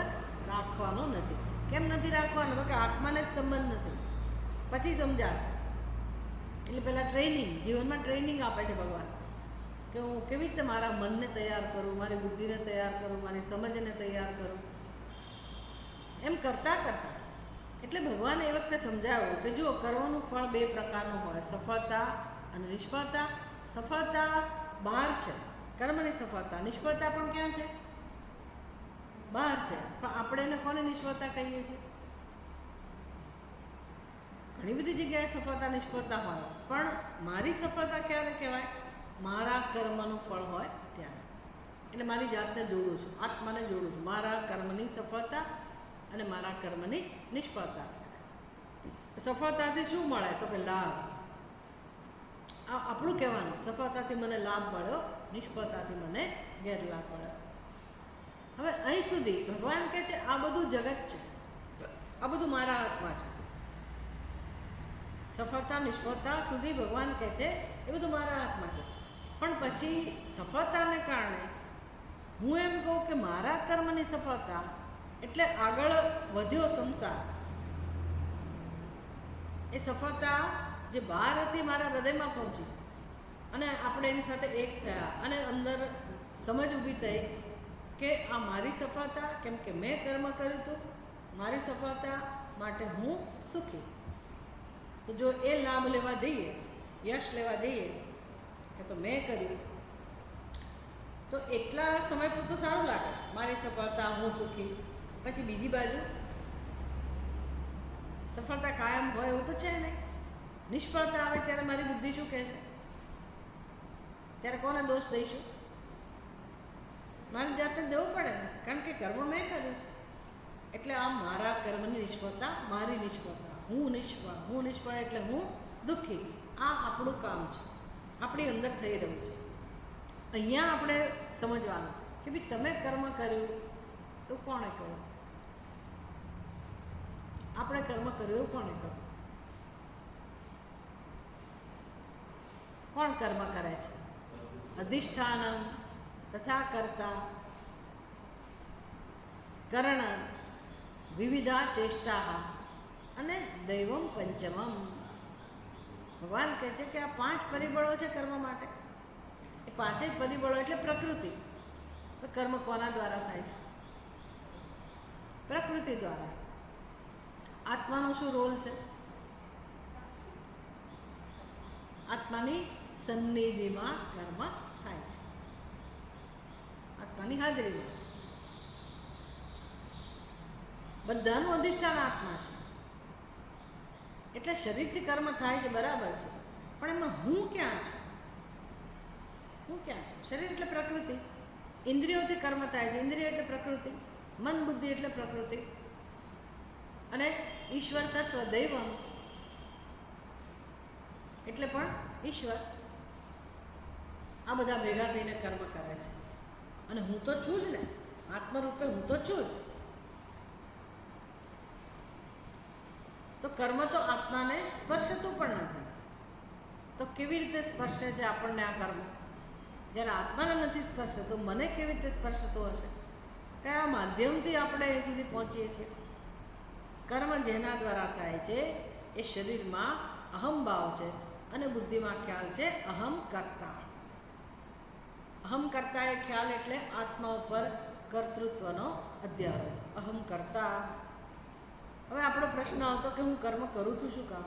રાખવાનો નથી. કેમ નથી રાખવાનો? તો કે આત્માને જ સંબંધ નથી. પછી સમજાશે. એટલે પહેલાં ટ્રેનિંગ, જીવનમાં ટ્રેનિંગ આપે છે ભગવાન, કે હું કેવી રીતે મારા મનને તૈયાર કરું, મારી બુદ્ધિને તૈયાર કરું, મારી સમજને તૈયાર કરું. એમ કરતાં કરતાં એટલે ભગવાને એ વખતે સમજાવ્યું કે જુઓ, કર્મનું ફળ બે પ્રકારનું હોય, સફળતા અને નિષ્ફળતા. સફળતા બહાર છે, કર્મની સફળતા. નિષ્ફળતા પણ ક્યાં છે? બહાર છે. પણ આપણે એને કોને નિષ્ફળતા કહીએ છીએ? ઘણી બધી જગ્યાએ સફળતા નિષ્ફળતા હોય, પણ મારી સફળતા ક્યારે કહેવાય? મારા કર્મનું ફળ હોય ત્યારે. એટલે મારી જાતને જોડું છું, આત્માને જોડું છું. મારા કર્મની સફળતા અને મારા કર્મની નિષ્ફળતા. સફળતાથી શું મળે? તો કે લાભ. આ આપણું કહેવાનું, સફળતાથી મને લાભ મળ્યો, નિષ્ફળતાથી મને ગેરલાભ મળ્યો. હવે અહીં સુધી ભગવાન કહે છે આ બધું જગત છે, આ બધું મારા હાથમાં છે. સફળતા નિષ્ફળતા સુધી ભગવાન કહે છે એ બધું મારા હાથમાં છે. પણ પછી સફળતાને કારણે હું એમ કહું કે મારા કર્મની સફળતા, એટલે આગળ વધ્યો સંસાર. એ સફળતા જે બહાર હતી મારા હૃદયમાં પહોંચી અને આપણે એની સાથે એક થયા અને અંદર સમજ ઊભી થઈ કે આ મારી સફળતા, કેમ કે મેં કર્મ કર્યું હતું, મારી સફળતા માટે હું સુખી. તો જો એ લાભ લેવા જઈએ, યશ લેવા જઈએ કે તો મેં કર્યું, તો એટલા સમય પૂરતું સારું લાગે, મારી સફળતા, હું સુખી. પછી બીજી બાજુ સફળતા કાયમ હોય એવું તો છે નહીં. નિષ્ફળતા આવે ત્યારે મારી બુદ્ધિ શું કહે છે? ત્યારે કોને દોષ દઈશું? મારી જાતને દેવું પડે ને, કારણ કે કર્મ મેં કર્યું છે. એટલે આ મારા કર્મની નિષ્ફળતા, મારી નિષ્ફળતા, હું નિષ્ફળ એટલે હું દુઃખી. આ આપણું કામ છે, આપણી અંદર થઈ રહ્યું છે. અહીંયા આપણે સમજવાનું કે ભાઈ તમે કર્મ કર્યું તો કોણે કર્યું? આપણે કર્મ કર્યું એવું કોણે કર્યું? કોણ કર્મ કરે છે? અધિષ્ઠાનમ તથા કર્તા કરણ વિવિધા ચેષ્ટા અને દૈવમ પંચમમ. ભગવાન કહે છે કે આ 5 પરિબળો છે કર્મ માટે. એ 5 પરિબળો એટલે પ્રકૃતિ. તો કર્મ કોના દ્વારા થાય છે? પ્રકૃતિ દ્વારા. આત્માનો શું રોલ છે? આત્માની સન્નિધિમાં કર્મ થાય છે, આત્માની હાજરીમાં. બધાનું અધિષ્ઠાન આત્મા છે. એટલે શરીરથી કર્મ થાય છે, બરાબર છે, પણ એમાં હું ક્યાં છું? હું ક્યાં છું? શરીર એટલે પ્રકૃતિ, ઇન્દ્રિયોથી કર્મ થાય છે, ઇન્દ્રિય એટલે પ્રકૃતિ, મન બુદ્ધિ એટલે પ્રકૃતિ, અને ઈશ્વર તત્વ દૈવમ એટલે પણ ઈશ્વર. આ બધા ભેગા થઈને કર્મ કરે છે. અને હું તો છું જ ને, આત્મરૂપે હું તો છું જ. તો કર્મ તો આત્માને સ્પર્શતું પણ નથી. તો કેવી રીતે સ્પર્શે છે આપણને આ કર્મ? જ્યારે આત્માને નથી સ્પર્શતો, મને કેવી રીતે સ્પર્શતો હશે? કયા માધ્યમથી આપણે એ સુધી પહોંચીએ છીએ? કર્મ જેના દ્વારા થાય છે એ શરીરમાં અહમભાવ છે અને બુદ્ધિમાં ખ્યાલ છે અહમ કર્તા. અહમ કર્તા એ ખ્યાલ એટલે આત્મા ઉપર કર્તૃત્વનો અધ્યારોપ. અહમ કર્તા. હવે આપણો પ્રશ્ન હતો કે હું કર્મ કરું છું શું કામ?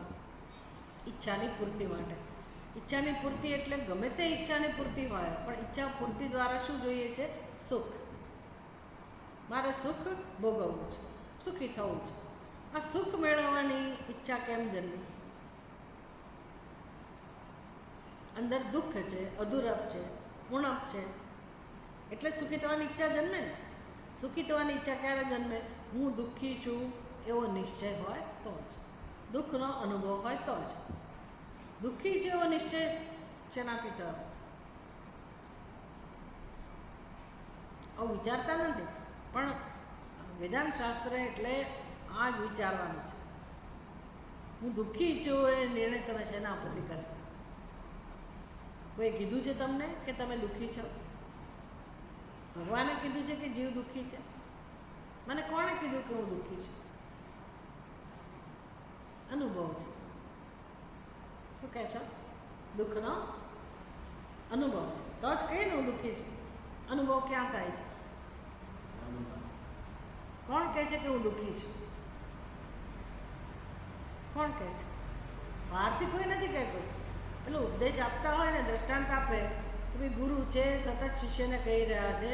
ઈચ્છાની પૂર્તિ માટે. ઈચ્છાની પૂર્તિ એટલે ગમે તે ઈચ્છાની પૂર્તિ હોય, પણ ઈચ્છા પૂર્તિ દ્વારા શું જોઈએ છે? સુખ. મારે સુખ ભોગવવું છે, સુખી થવું છે. આ સુખ મેળવવાની ઈચ્છા કેમ જન્મી? અંદર દુઃખ છે, અધૂરપ છે, ઉણપ છે, એટલે સુખી થવાની ઈચ્છા જન્મે ને. સુખી થવાની ઈચ્છા ક્યારે જન્મે? હું દુઃખી છું એવો નિશ્ચય હોય તો જ, દુઃખનો અનુભવ હોય તો જ. દુઃખી છે એવો નિશ્ચય શેનાથી થયો? આવું વિચારતા નથી, પણ વેદાંત શાસ્ત્ર એટલે આ જ વિચારવાનું છે. હું દુઃખી છું એ નિર્ણય તમે શેના પરથી કરે? કોઈ કીધું છે તમને કે તમે દુઃખી છો? ભગવાને કીધું છે કે જીવ દુઃખી છે? મને કોણે કીધું કે હું દુઃખી છું? અનુભવ છે. શું કહેશો? દુઃખનો અનુભવ છે તો જ કહીએ ને હું દુઃખી છું. અનુભવ ક્યાં થાય છે? કોણ કહે છે કે હું દુઃખી છું? કોણ કહે છે? બહારથી કોઈ નથી કહેતું. પેલો ઉપદેશ આપતા હોય ને, દ્રષ્ટાંત આપે કે ભાઈ ગુરુ છે, સતત શિષ્યને કહી રહ્યા છે.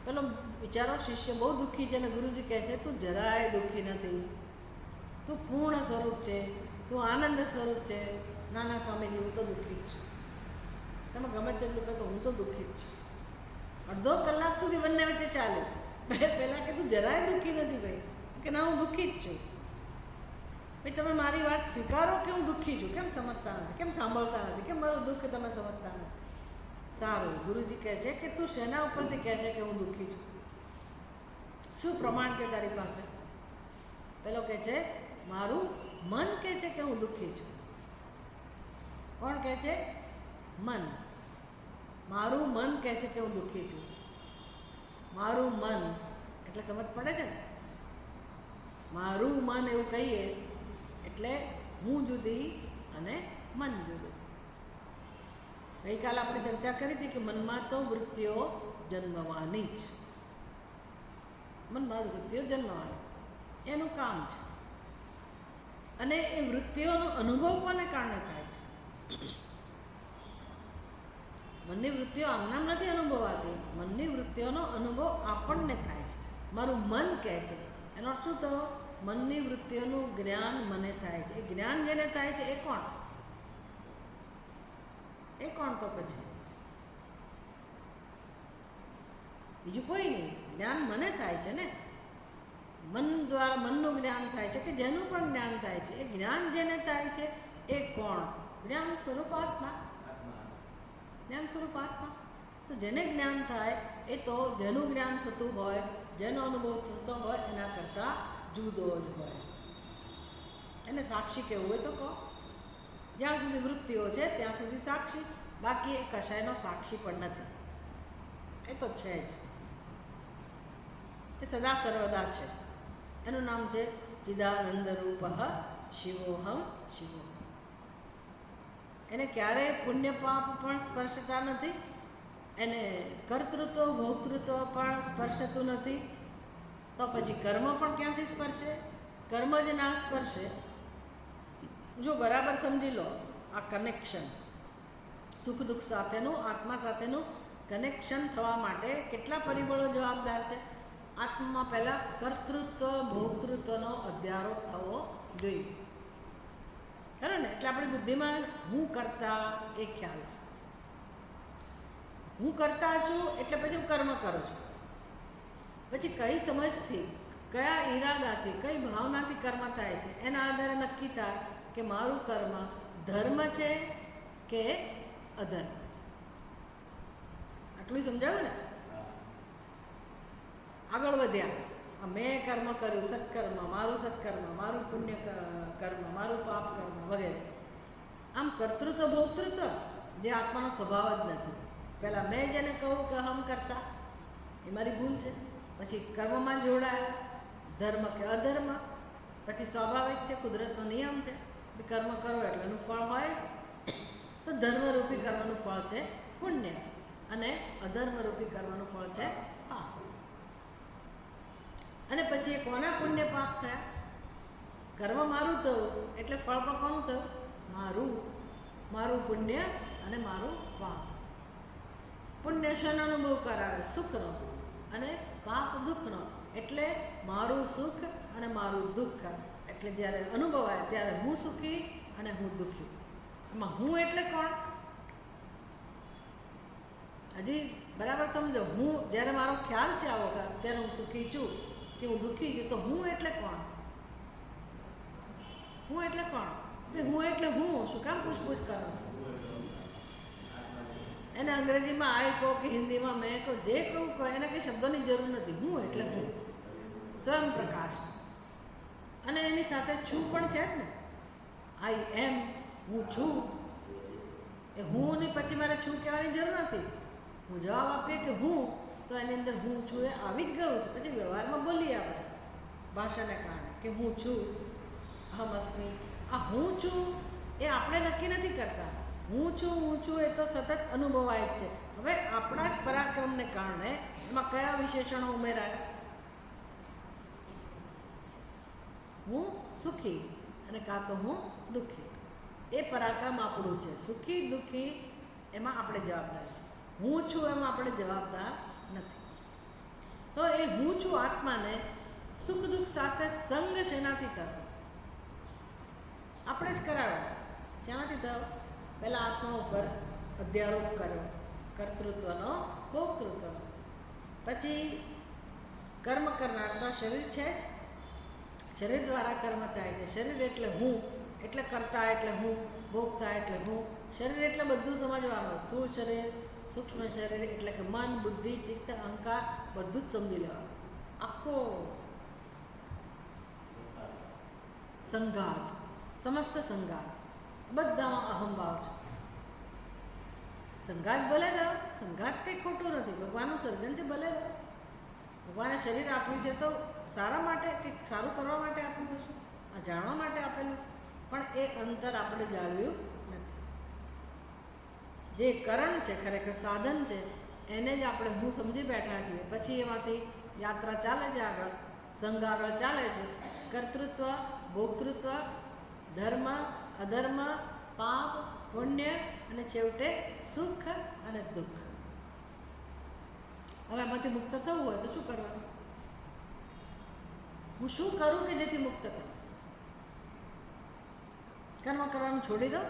પેલો બિચારો શિષ્ય બહુ દુઃખી છે અને ગુરુજી કહે છે તું જરાય દુઃખી નથી, તું પૂર્ણ સ્વરૂપ છે, તું આનંદ સ્વરૂપ છે. નાના સ્વામીજી હું તો દુઃખી જ છું. તમે ગમે તેટલું કહો હું તો દુઃખી જ છું. અડધો કલાક સુધી બંને વચ્ચે ચાલ્યું. પહેલાં કે તું જરાય દુઃખી નથી ભાઈ, કે ના હું દુઃખી જ છું. ભાઈ તમે મારી વાત સ્વીકારો કે હું દુઃખી છું. કેમ સમજતા નથી? કેમ સાંભળતા નથી? કેમ મારું દુઃખ તમે સમજતા નથી? સારું, ગુરુજી કહે છે કે તું શેના ઉપરથી કહે છે કે હું દુઃખી છું? શું પ્રમાણ છે તારી પાસે? પેલો કહે છે મારું મન કહે છે કે હું દુઃખી છું. કોણ કહે છે? મન. મારું મન કહે છે કે હું દુઃખી છું. મારું મન એટલે સમજ પડે છે ને? મારું મન એવું કહીએ એટલે હું જુદી અને મન જુદું. ગઈકાલે આપણે ચર્ચા કરી હતી કે મનમાં તો વૃત્તિઓ જન્મવાની જ. મનમાં વૃત્તિઓ જન્મવાની એનું કામ છે. અને એ વૃત્તિઓનો અનુભવ કોને કારણે થાય છે? મનની વૃત્તિઓ આમનામ નથી અનુભવાતી. મનની વૃત્તિઓનો અનુભવ આપણને થાય છે. મારું મન કહે છે એનો અર્થ શું થયો? મનની વૃત્તિઓનું જ્ઞાન મને થાય છે. એ જ્ઞાન જેને થાય છે એ કોણ? એ કોણ? તો પછી બીજું કોઈ નહીં. જ્ઞાન મને થાય છે ને. મન દ્વારા મનનું જ્ઞાન થાય છે કે જેનું પણ જ્ઞાન થાય છે. એ જ્ઞાન જેને થાય છે એ કોણ? જ્ઞાન સ્વરૂપ આત્મા. જ્ઞાન સ્વરૂપ આત્મા. તો જેને જ્ઞાન થાય એ તો જેનું જ્ઞાન થતું હોય, જેનો અનુભવ થતો હોય એના કરતાં જુદો જ હોય. એને સાક્ષી કહેવું હોય તો કહો. જ્યાં સુધી વૃત્તિઓ છે ત્યાં સુધી સાક્ષી, બાકી એ કશાયનો સાક્ષી પણ નથી. એ તો છે જ, એ સદા સર્વદા છે. એનું નામ છે ચિદાનંદ રૂપ શિવોહમ શિવોહમ. એને ક્યારેય પુણ્ય પાપ પણ સ્પર્શતા નથી, એને કર્તૃત્વ ભોક્તૃત્વ પણ સ્પર્શતું નથી. તો પછી કર્મ પણ ક્યાંથી સ્પર્શે? કર્મ જ ના સ્પર્શે. જો બરાબર સમજી લો આ કનેક્શન, સુખ દુઃખ સાથેનું, આત્મા સાથેનું કનેક્શન થવા માટે કેટલા પરિબળો જવાબદાર છે? આત્મામાં પહેલાં કર્તૃત્વ ભોક્તૃત્વનો અધ્યારોપ થવો જોઈએ, ખરું ને? એટલે આપણી બુદ્ધિમાં હું કરતા એ ખ્યાલ છે. હું કરતા છું એટલે પછી હું કર્મ કરું છું. પછી કઈ સમજથી, કયા ઈરાદાથી, કઈ ભાવનાથી કર્મ થાય છે એના આધારે નક્કી થાય કે મારું કર્મ ધર્મ છે કે અધર્મ છે. આટલું સમજાયું ને? આગળ વધ્યા, મેં કર્મ કર્યું, સત્કર્મ, મારું પુણ્ય કર્મ, મારું પાપ કર્મ વગેરે. આમ કર્તૃત્વ ભોક્તૃત્વ જે આત્માનો સ્વભાવ જ નથી. પહેલાં મેં જેને કહું કે હમ કરતા, એ મારી ભૂલ છે. પછી કર્મમાં જોડાયા, ધર્મ કે અધર્મ. પછી સ્વાભાવિક છે, કુદરતનો નિયમ છે, કર્મ કરો એટલે એનું ફળ હોય. તો ધર્મરૂપી કર્મનું ફળ છે પુણ્ય, અને અધર્મરૂપી કર્મનું ફળ છે પાપ. અને પછી એ કોના પુણ્ય પાપ થયા? કર્મ મારું થયું એટલે ફળ પણ કોનું થયું? મારું પુણ્ય અને મારું પાપ. પુણ્ય શેનો અનુભવ કરાવે? સુખનો, અને પાપ દુઃખનો. એટલે મારું સુખ અને મારું દુઃખ એટલે જ્યારે અનુભવાય ત્યારે હું સુખી અને હું દુઃખી. એમાં હું એટલે કોણ? હજી બરાબર સમજો. હું જ્યારે મારો ખ્યાલ છે આવો ત્યારે હું સુખી છું કે હું દુઃખી છું, તો હું એટલે કોણ? હું એટલે કોણ? હું એટલે હું. શું કામ પૂછપૂછ કરો? એને અંગ્રેજીમાં આઈ કહો કે હિન્દીમાં મેં કહો, જે કહું કહો, એને કંઈ શબ્દોની જરૂર નથી. હું એટલે હું, સ્વયં પ્રકાશ. અને એની સાથે છું પણ છે જ ને. આઈ એમ, હું છું. એ હું ની પછી મારે છું કહેવાની જરૂર નથી. હું જવાબ આપીએ કે હું, તો એની અંદર હું છું એ આવી જ ગયું છે. પછી વ્યવહારમાં બોલીએ આપણે ભાષાને કારણે કે હું છું, અહમ અસ્મિ. આ હું છું એ આપણે નક્કી નથી કરતા. હું છું એ તો સતત અનુભવાય જ છે. હવે આપણા જ પરાક્રમને કારણે એમાં કયા વિશેષણો ઉમેરાય? હું સુખી અને કાં તો હું દુઃખી. એ પરાક્રમ આપણું છે. સુખી દુઃખી એમાં આપણે જવાબદાર છે. હું છું એમાં આપણે જવાબદાર નથી. તો એ હું છું આત્માને સુખ દુઃખ સાથે સંગ શેનાથી થયો? આપણે જ કરાવ્યો. શેનાથી થયો? પહેલાં આત્મા ઉપર અધ્યારોપ કર્યો, કર્તૃત્વનો, ભોક્તૃત્વનો. પછી કર્મ કરનાર તો શરીર છે જ. શરીર દ્વારા કર્મ થાય છે. શરીર એટલે હું, એટલે કરતા એટલે હું, ભોગતા એટલે હું. શરીર એટલે બધું સમજવાનું. સ્થૂળ શરીર, સૂક્ષ્મ શરીર એટલે કે મન, બુદ્ધિ, ચિત્ત, અહંકાર બધું જ સમજી લેવાનું. આખો સંઘાત, સમસ્ત સંઘાત, બધામાં અહંભાવ છે. સંઘાત ભલે રહ્યો, સંઘાત કંઈ ખોટું નથી. ભગવાનનું સર્જન છે, ભલે રહ્યો. ભગવાને શરીર આપ્યું છે તો સારા માટે, કંઈક સારું કરવા માટે આપ્યું છે, આ જાણવા માટે આપેલું છે. પણ એ અંતર આપણે જાળવ્યું નથી. જે કરણ છે, ખરેખર સાધન છે, એને જ આપણે હું સમજી બેઠા છીએ. પછી એમાંથી યાત્રા ચાલે છે આગળ, સંઘ આગળ ચાલે છે. કર્તૃત્વ, ભોક્તૃત્વ, ધર્મ, અધર્મ, પાપ, પુણ્ય અને છેવટે સુખ અને દુઃખ. હવે આમાંથી મુક્ત થવું હોય તો શું કરવાનું? હું શું કરું કે જેથી મુક્ત થવું? કર્મ કરવાનું છોડી દો.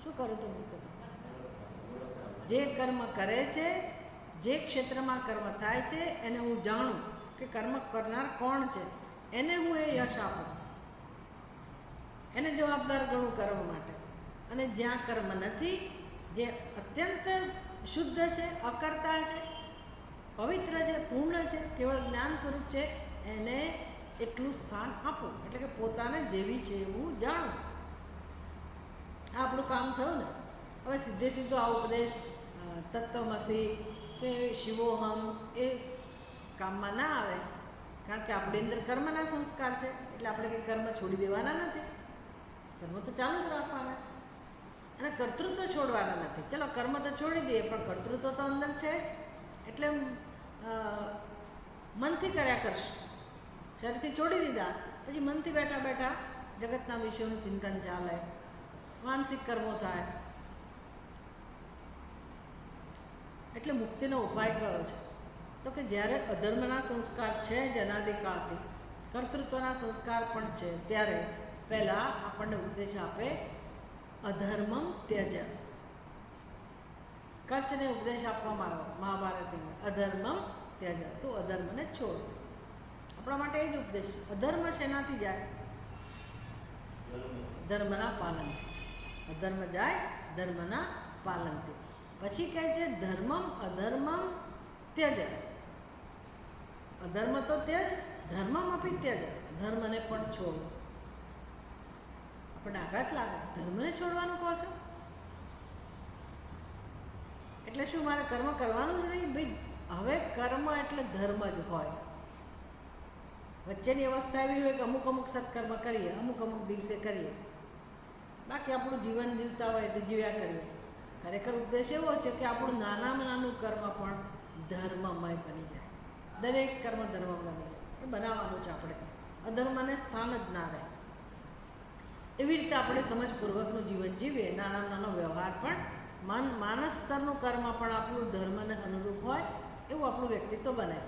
શું કરું તો મુક્ત થવું? જે કર્મ કરે છે, જે ક્ષેત્રમાં કર્મ થાય છે, એને હું જાણું કે કર્મ કરનાર કોણ છે. એને હું એ યશ આપું, એને જવાબદાર ગણું કર્મ માટે. અને જ્યાં કર્મ નથી, જે અત્યંત શુદ્ધ છે, અકર્તા છે, પવિત્ર છે, પૂર્ણ છે, કેવળ જ્ઞાન સ્વરૂપ છે, એને એટલું સ્થાન આપું. એટલે કે પોતાને જેવી છે એવું જાણું. આ આપણું કામ થયું ને. હવે સીધો આ ઉપદેશ તત્વમસી કે શિવોહમ એ કામમાં ના આવે. કારણ કે આપણી અંદર કર્મના સંસ્કાર છે. એટલે આપણે કંઈ કર્મ છોડી દેવાના નથી. કર્મ તો ચાલુ જ રાખવાના છે. અને કર્તૃત્વ છોડવાના નથી. ચલો કર્મ તો છોડી દઈએ, પણ કર્તૃત્વ તો અંદર છે જ. એટલે મનથી કર્યા કરશે. શરીરથી છોડી દીધા પછી મનથી બેઠા બેઠા જગતના વિષયોનું ચિંતન ચાલે, માનસિક કર્મો થાય. એટલે મુક્તિનો ઉપાય કયો છે? તો કે જ્યારે અધર્મના સંસ્કાર છે જ અનાદિકાળથી, કર્તૃત્વના સંસ્કાર પણ છે, ત્યારે પહેલાં આપણને ઉપદેશ આપે અધર્મમ ત્યજ. કચ્છને ઉપદેશ આપવામાં આવ્યો મહાભારતની, અધર્મમ ત્યજ, તું અધર્મને છોડ. આપણા માટે એ જ ઉપદેશ. અધર્મ શેનાથી જાય? ધર્મના પાલન. અધર્મ જાય ધર્મના પાલનથી. પછી કહે છે ધર્મમ અધર્મમ ત્યજ. અધર્મ તો ત્યજ, ધર્મમ અપી ત્યજ, ધર્મને પણ છોડ. આપણને આઘાત લાગે, ધર્મને છોડવાનું કહો છો? એટલે શું મારે કર્મ કરવાનું જ નહીં? ભાઈ હવે કર્મ એટલે ધર્મ જ હોય. વચ્ચેની અવસ્થા એવી હોય કે અમુક અમુક સત્કર્મ કરીએ, અમુક અમુક દિવસે કરીએ, બાકી આપણું જીવન જીવતા હોય તો જીવ્યા કરીએ. ખરેખર ઉદ્દેશ એવો છે કે આપણું નાનામાં નાનું કર્મ પણ ધર્મમય બની જાય. દરેક કર્મ ધર્મ બની જાય. એ બનાવવાનું છે આપણે. અધર્મને સ્થાન જ ના રહે. એવી રીતે આપણે સમજપૂર્વકનું જીવન જીવીએ. નાના નાનો વ્યવહાર પણ માનસ સ્તરનું કર્મ પણ આપણું ધર્મને અનુરૂપ હોય એવું આપણું વ્યક્તિત્વ બને.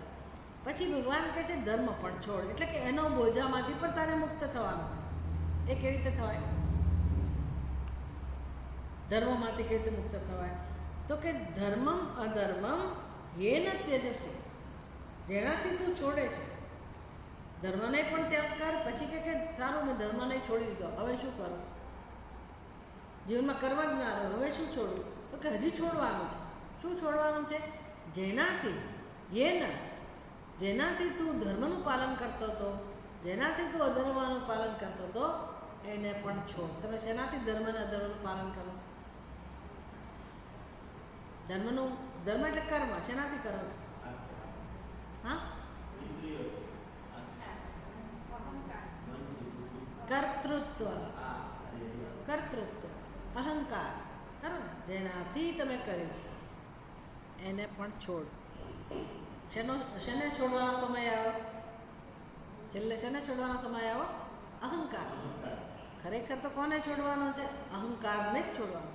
પછી ભગવાન કહે છે ધર્મ પણ છોડ, એટલે કે એનો બોજામાંથી પણ તારે મુક્ત થવાનું છે. એ કેવી રીતે થવાય? ધર્મમાંથી કેવી રીતે મુક્ત થવાય? તો કે ધર્મમ અધર્મમ યેન ત્યજસી, જેનાથી તું છોડે છે. ધર્મને પણ ત્યાગ કર. પછી કે સારું મેં ધર્મને છોડી દીધો, હવે શું કરું? જીવનમાં કરવા જ ના રહ્યો, હવે શું છોડવું? તો કે હજી છોડવાનું છે. શું છોડવાનું છે? જેનાથી તું ધર્મનું પાલન કરતો હતો, જેનાથી તું અધર્મનું પાલન કરતો હતો, એને પણ છોડ. તમે શેનાથી ધર્મ અને અધર્મનું પાલન કરો છો? ધર્મ એટલે કર્મ. શેનાથી કરો છો? હા, કર્તૃત્વ, અહંકાર, બરાબર? જેનાથી તમે કર્યું એને પણ છોડ. શેને છોડવાનો સમય આવ્યો? છેલ્લે શેને છોડવાનો સમય આવ્યો? અહંકાર. ખરેખર તો કોને છોડવાનો છે? અહંકારને જ છોડવાનો.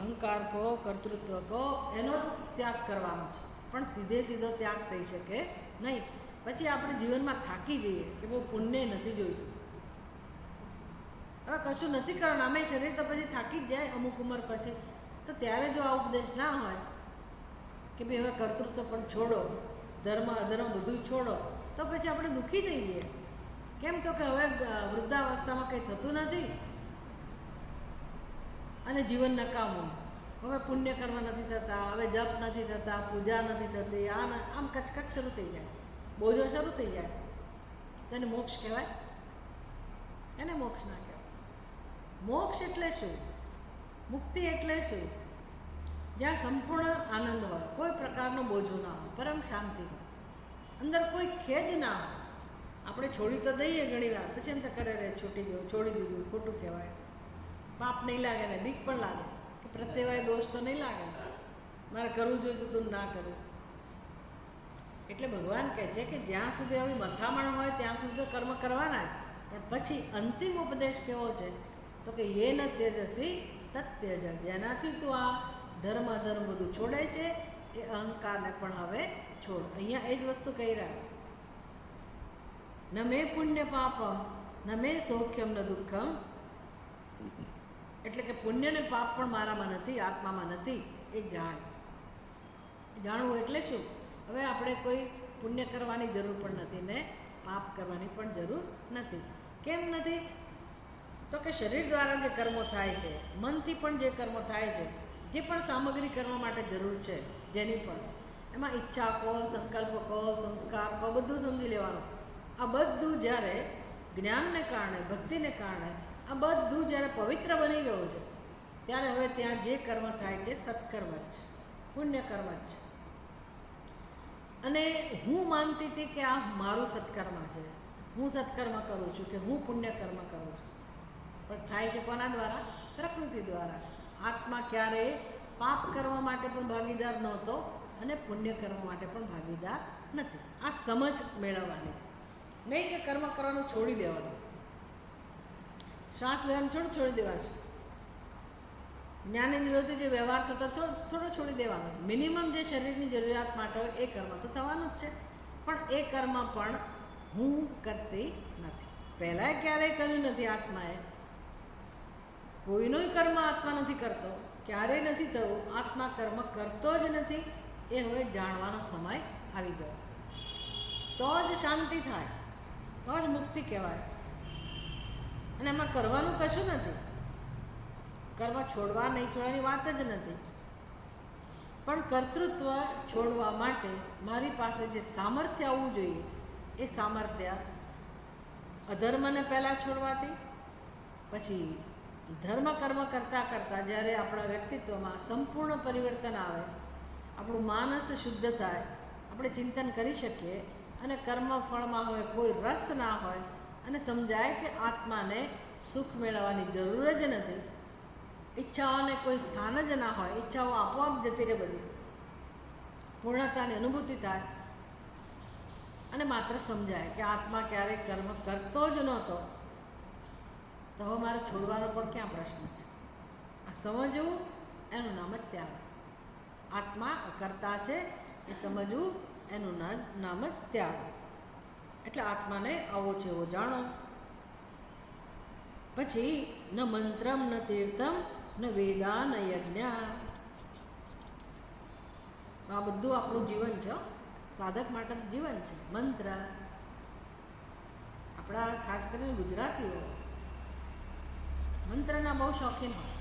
અહંકાર કહો, કર્તૃત્વ કહો, એનો ત્યાગ કરવાનો છે. પણ સીધો ત્યાગ થઈ શકે નહીં. પછી આપણે જીવનમાં થાકી જઈએ કે બહુ પુણ્ય નથી જોઈતું, હવે કશું નથી કરવાનું, આમે શરીર તો પછી થાકી જ જાય અમુક ઉંમર પછી. તો ત્યારે જો આ ઉપદેશ ના હોય કે ભાઈ હવે કર્તૃત્વ પણ છોડો, ધર્મ અધર્મ બધું છોડો, તો પછી આપણે દુઃખી થઈ જઈએ. કેમ? તો કે હવે વૃદ્ધાવસ્થામાં કંઈ થતું નથી અને જીવન નકામું. હવે પુણ્ય કર્મ નથી થતા, હવે જપ નથી થતા, પૂજા નથી થતી, આમ કચકચ શરૂ થઈ જાય, બોજો શરૂ થઈ જાય. તો એને મોક્ષ કહેવાય? એને મોક્ષ ના કહેવાય. મોક્ષ એટલે શું? મુક્તિ એટલે શું? જ્યાં સંપૂર્ણ આનંદ હોય, કોઈ પ્રકારનો બોજો ના હોય, પરમ શાંતિ હોય, અંદર કોઈ ખેદ ના હોય. આપણે છોડી તો દઈએ ઘણી વાર, પછી એમ તો કરે રે છૂટી ગયું, છોડી દીધું, ખોટું કહેવાય. પાપ નહીં લાગે ને બીક પણ લાગે કે પ્રત્યેવાય દોષ તો નહીં લાગે, મારે કરવું જોઈએ તું ના કર્યું. એટલે ભગવાન કહે છે કે જ્યાં સુધી આવી મથામણ હોય ત્યાં સુધી તો કર્મ કરવાના જ. પણ પછી અંતિમ ઉપદેશ કેવો છે? તો કે યેન ત્યજસી તત્યજ, જેનાથી તું આ ધર્મ અધર્મ બધું છોડે છે એ અહંકારને પણ હવે છોડ. અહીંયા એ જ વસ્તુ કહી રહ્યા છે. ન મે પુણ્ય પાપમ ન મે સૌખ્યમ ન દુઃખમ, એટલે કે પુણ્ય ને પાપ પણ મારામાં નથી, આત્મામાં નથી. એ જાણવું એટલે શું? હવે આપણે કોઈ પુણ્ય કરવાની જરૂર પણ નથી ને પાપ કરવાની પણ જરૂર નથી. કેમ નથી? તો કે શરીર દ્વારા જે કર્મો થાય છે, મનથી પણ જે કર્મો થાય છે, જે પણ સામગ્રી કરવા માટે જરૂર છે, જેની પણ એમાં ઈચ્છા કહો, સંકલ્પ કહો, સંસ્કાર કહો, બધું સમજી લેવાનું. આ બધું જ્યારે જ્ઞાનને કારણે, ભક્તિને કારણે આ બધું જ્યારે પવિત્ર બની ગયું છે, ત્યારે હવે ત્યાં જે કર્મ થાય છે સત્કર્મ જ છે, પુણ્ય કર્મ જ છે. અને હું માનતી હતી કે આ મારું સત્કર્મ છે, હું સત્કર્મ કરું છું, કે હું પુણ્ય કર્મ કરું છું. પણ થાય છે કોના દ્વારા? પ્રકૃતિ દ્વારા. આત્મા ક્યારેય પાપ કરવા માટે પણ ભાગીદાર નહોતો અને પુણ્ય કર્મ માટે પણ ભાગીદાર નથી. આ સમજ મેળવવાની, નહીં કે કર્મ કરવાનું છોડી દેવાનું. શ્વાસ લેવાનું છોડી દેવા છે. જ્ઞાનેન્દ્રિયોથી જે વ્યવહાર થતો થોડો છોડી દેવાનો. મિનિમમ જે શરીરની જરૂરિયાત માટે હોય એ કર્મ તો થવાનું જ છે, પણ એ કર્મ પણ હું કરતી નથી. પહેલાંય ક્યારેય કર્યું નથી આત્માએ. કોઈનું કર્મ આત્મા નથી કરતો, ક્યારેય નથી થયું, આત્મા કર્મ કરતો જ નથી, એ હવે જાણવાનો સમય આવી ગયો. તો જ શાંતિ થાય, તો જ મુક્તિ કહેવાય. અને એમાં કરવાનું કશું નથી, કર્મ છોડવા નહીં છોડવાની વાત જ નથી. પણ કર્તૃત્વ છોડવા માટે મારી પાસે જે સામર્થ્ય આવવું જોઈએ, એ સામર્થ્ય અધર્મને પહેલાં છોડવાથી, પછી ધર્મ કર્મ કરતાં કરતાં જ્યારે આપણા વ્યક્તિત્વમાં સંપૂર્ણ પરિવર્તન આવે, આપણું માનસ શુદ્ધ થાય, આપણે ચિંતન કરી શકીએ અને કર્મ ફળમાં હવે કોઈ રસ ના હોય અને સમજાય કે આત્માને સુખ મેળવવાની જરૂર જ નથી, ઈચ્છાઓને કોઈ સ્થાન જ ના હોય, ઈચ્છાઓ આપોઆપ જતી રહે, બધી પૂર્ણતાની અનુભૂતિ થાય અને માત્ર સમજાય કે આત્મા ક્યારેય કર્મ કરતો જ નહોતો, તો હવે મારે છોડવાનો પણ ક્યાં પ્રશ્ન છે. આ સમજવું એનું નામ જ ત્યાગ. આત્મા કરતા છે એ સમજવું એનું નામ જ ત્યાગ. એટલે આત્માને આવો છે એવો જાણો. પછી ન મંત્રમ ન તીર્થમ ન વેદા ન યજ્ઞ. આ બધું આપણું જીવન છે, સાધક માટે જીવન છે. મંત્ર આપણા ખાસ કરીને ગુજરાતીઓ મંત્રના બહુ શોખીન હોય.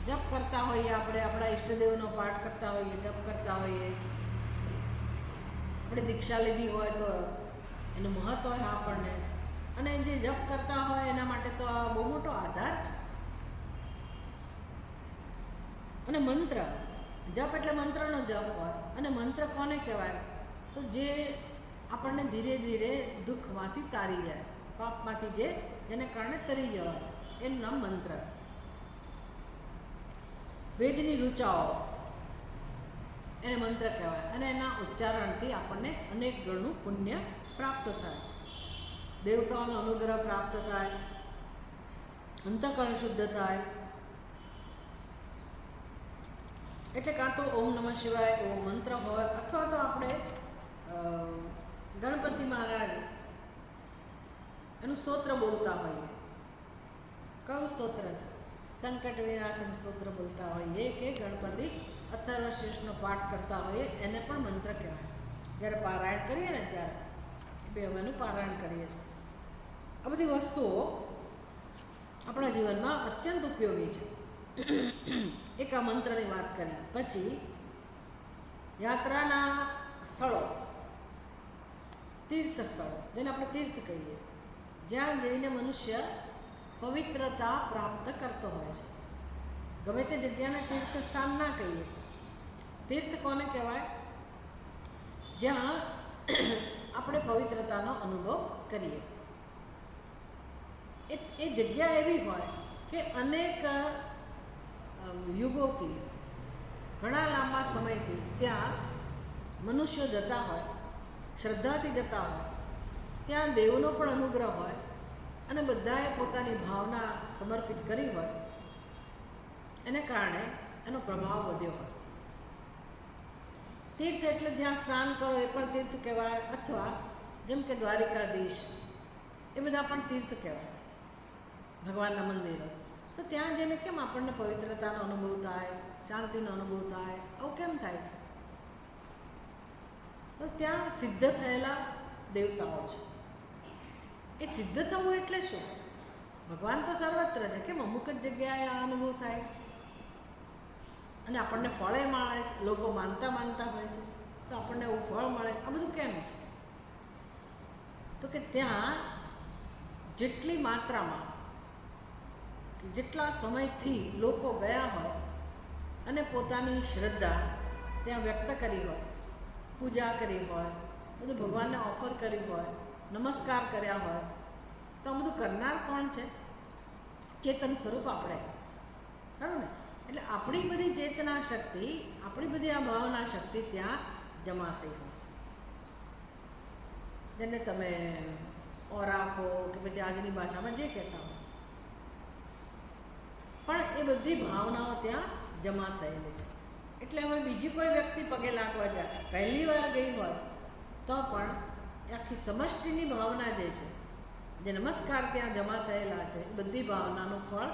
જપ કરતા હોઈએ, આપણે આપણા ઈષ્ટદેવનો પાઠ કરતા હોઈએ, જપ કરતા હોઈએ, આપણે દીક્ષા લીધી હોય તો એનું મહત્વ હોય આપણને. અને જે જપ કરતા હોય એના માટે તો આ બહુ મોટો આધાર છે. અને મંત્ર, જપ એટલે મંત્રનો જપ હોય. અને મંત્ર કોને કહેવાય? તો જે આપણને ધીરે ધીરે દુઃખમાંથી તારી જાય, પાપમાંથી જેને કારણે તરી જવાય, એનું નામ મંત્ર. વેદની ઋચાઓ એને મંત્ર કહેવાય. અને એના ઉચ્ચારણથી આપણને અનેક ગણનું પુણ્ય પ્રાપ્ત થાય, દેવતાઓનો અનુગ્રહ પ્રાપ્ત થાય, અંતઃકરણ શુદ્ધ થાય. એટલે કાં તો ઓમ નમઃ શિવાય એવો મંત્ર હોય, અથવા તો આપણે ગણપતિ મહારાજ એનું સ્તોત્ર બોલતા હોઈએ. કયું સ્તોત્ર છે? સંકટ વિનાશન સ્તોત્ર બોલતા હોઈએ કે ગણપતિ અથર્વશીર્ષનો પાઠ કરતા હોઈએ, એને પણ મંત્ર કહેવાય. જ્યારે પારાયણ કરીએ ને ત્યારે બે એનું પારાયણ કરીએ છીએ. આ બધી વસ્તુઓ આપણા જીવનમાં અત્યંત ઉપયોગી છે. એક આ મંત્રની વાત કરી. પછી યાત્રાના સ્થળો, તીર્થ સ્થળો, જેને આપણે તીર્થ કહીએ, જ્યાં જઈને મનુષ્ય પવિત્રતા પ્રાપ્ત કરતો હોય છે. ગમે તે જગ્યાને તીર્થ સ્થાન ના કહીએ. તીર્થ કોને કહેવાય? જ્યાં આપણે પવિત્રતાનો અનુભવ કરીએ. એ જગ્યા એવી હોય કે અનેક યુગોથી, ઘણા લાંબા સમયથી ત્યાં મનુષ્યો જતા હોય, શ્રદ્ધાથી જતા હોય. ત્યાં દેવનો પણ અનુગ્રહ હોય અને બધાએ પોતાની ભાવના સમર્પિત કરી હોય, એને કારણે એનો પ્રભાવ વધ્યો હોય. તીર્થ એટલે જ્યાં સ્નાન કરો એ પણ તીર્થ કહેવાય. અથવા જેમ કે દ્વારિકાધીશ, એ બધા પણ તીર્થ કહેવાય, ભગવાનના મંદિરો. તો ત્યાં જઈને કેમ આપણને પવિત્રતાનો અનુભવ થાય, શાંતિનો અનુભવ થાય? આવું કેમ થાય છે? તો ત્યાં સિદ્ધ થયેલા દેવતાઓ છે. એ સિદ્ધ થવું એટલે શું? ભગવાન તો સર્વત્ર છે, કેમ અમુક જ જગ્યાએ આ અનુભવ થાય છે? અને આપણને ફળે મળે છે, લોકો માનતા હોય છે, તો આપણને એવું ફળ મળે. આ બધું કેમ છે? તો કે ત્યાં જેટલી માત્રામાં, જેટલા સમયથી લોકો ગયા હોય અને પોતાની શ્રદ્ધા ત્યાં વ્યક્ત કરી હોય, પૂજા કરી હોય, બધું ભગવાનને ઓફર કરી હોય, નમસ્કાર કર્યા હોય, તો આ બધું કરનાર કોણ છે? ચેતન સ્વરૂપ આપણે, ખરું ને? એટલે આપણી બધી ચેતના શક્તિ, આપણી બધી આ ભાવના શક્તિ ત્યાં જમા થઈ હોય છે. જેને તમે ઓરા કહો કે પછી આજની ભાષામાં જે કહેતા હોય, પણ એ બધી ભાવનાઓ ત્યાં જમા થયેલી છે. એટલે હવે બીજી કોઈ વ્યક્તિ પગે લાગવા જાય, પહેલી વાર ગઈ હોય તો પણ આખી સમષ્ટિની ભાવના જે છે, જે નમસ્કાર ત્યાં જમા થયેલા છે, એ બધી ભાવનાનું ફળ,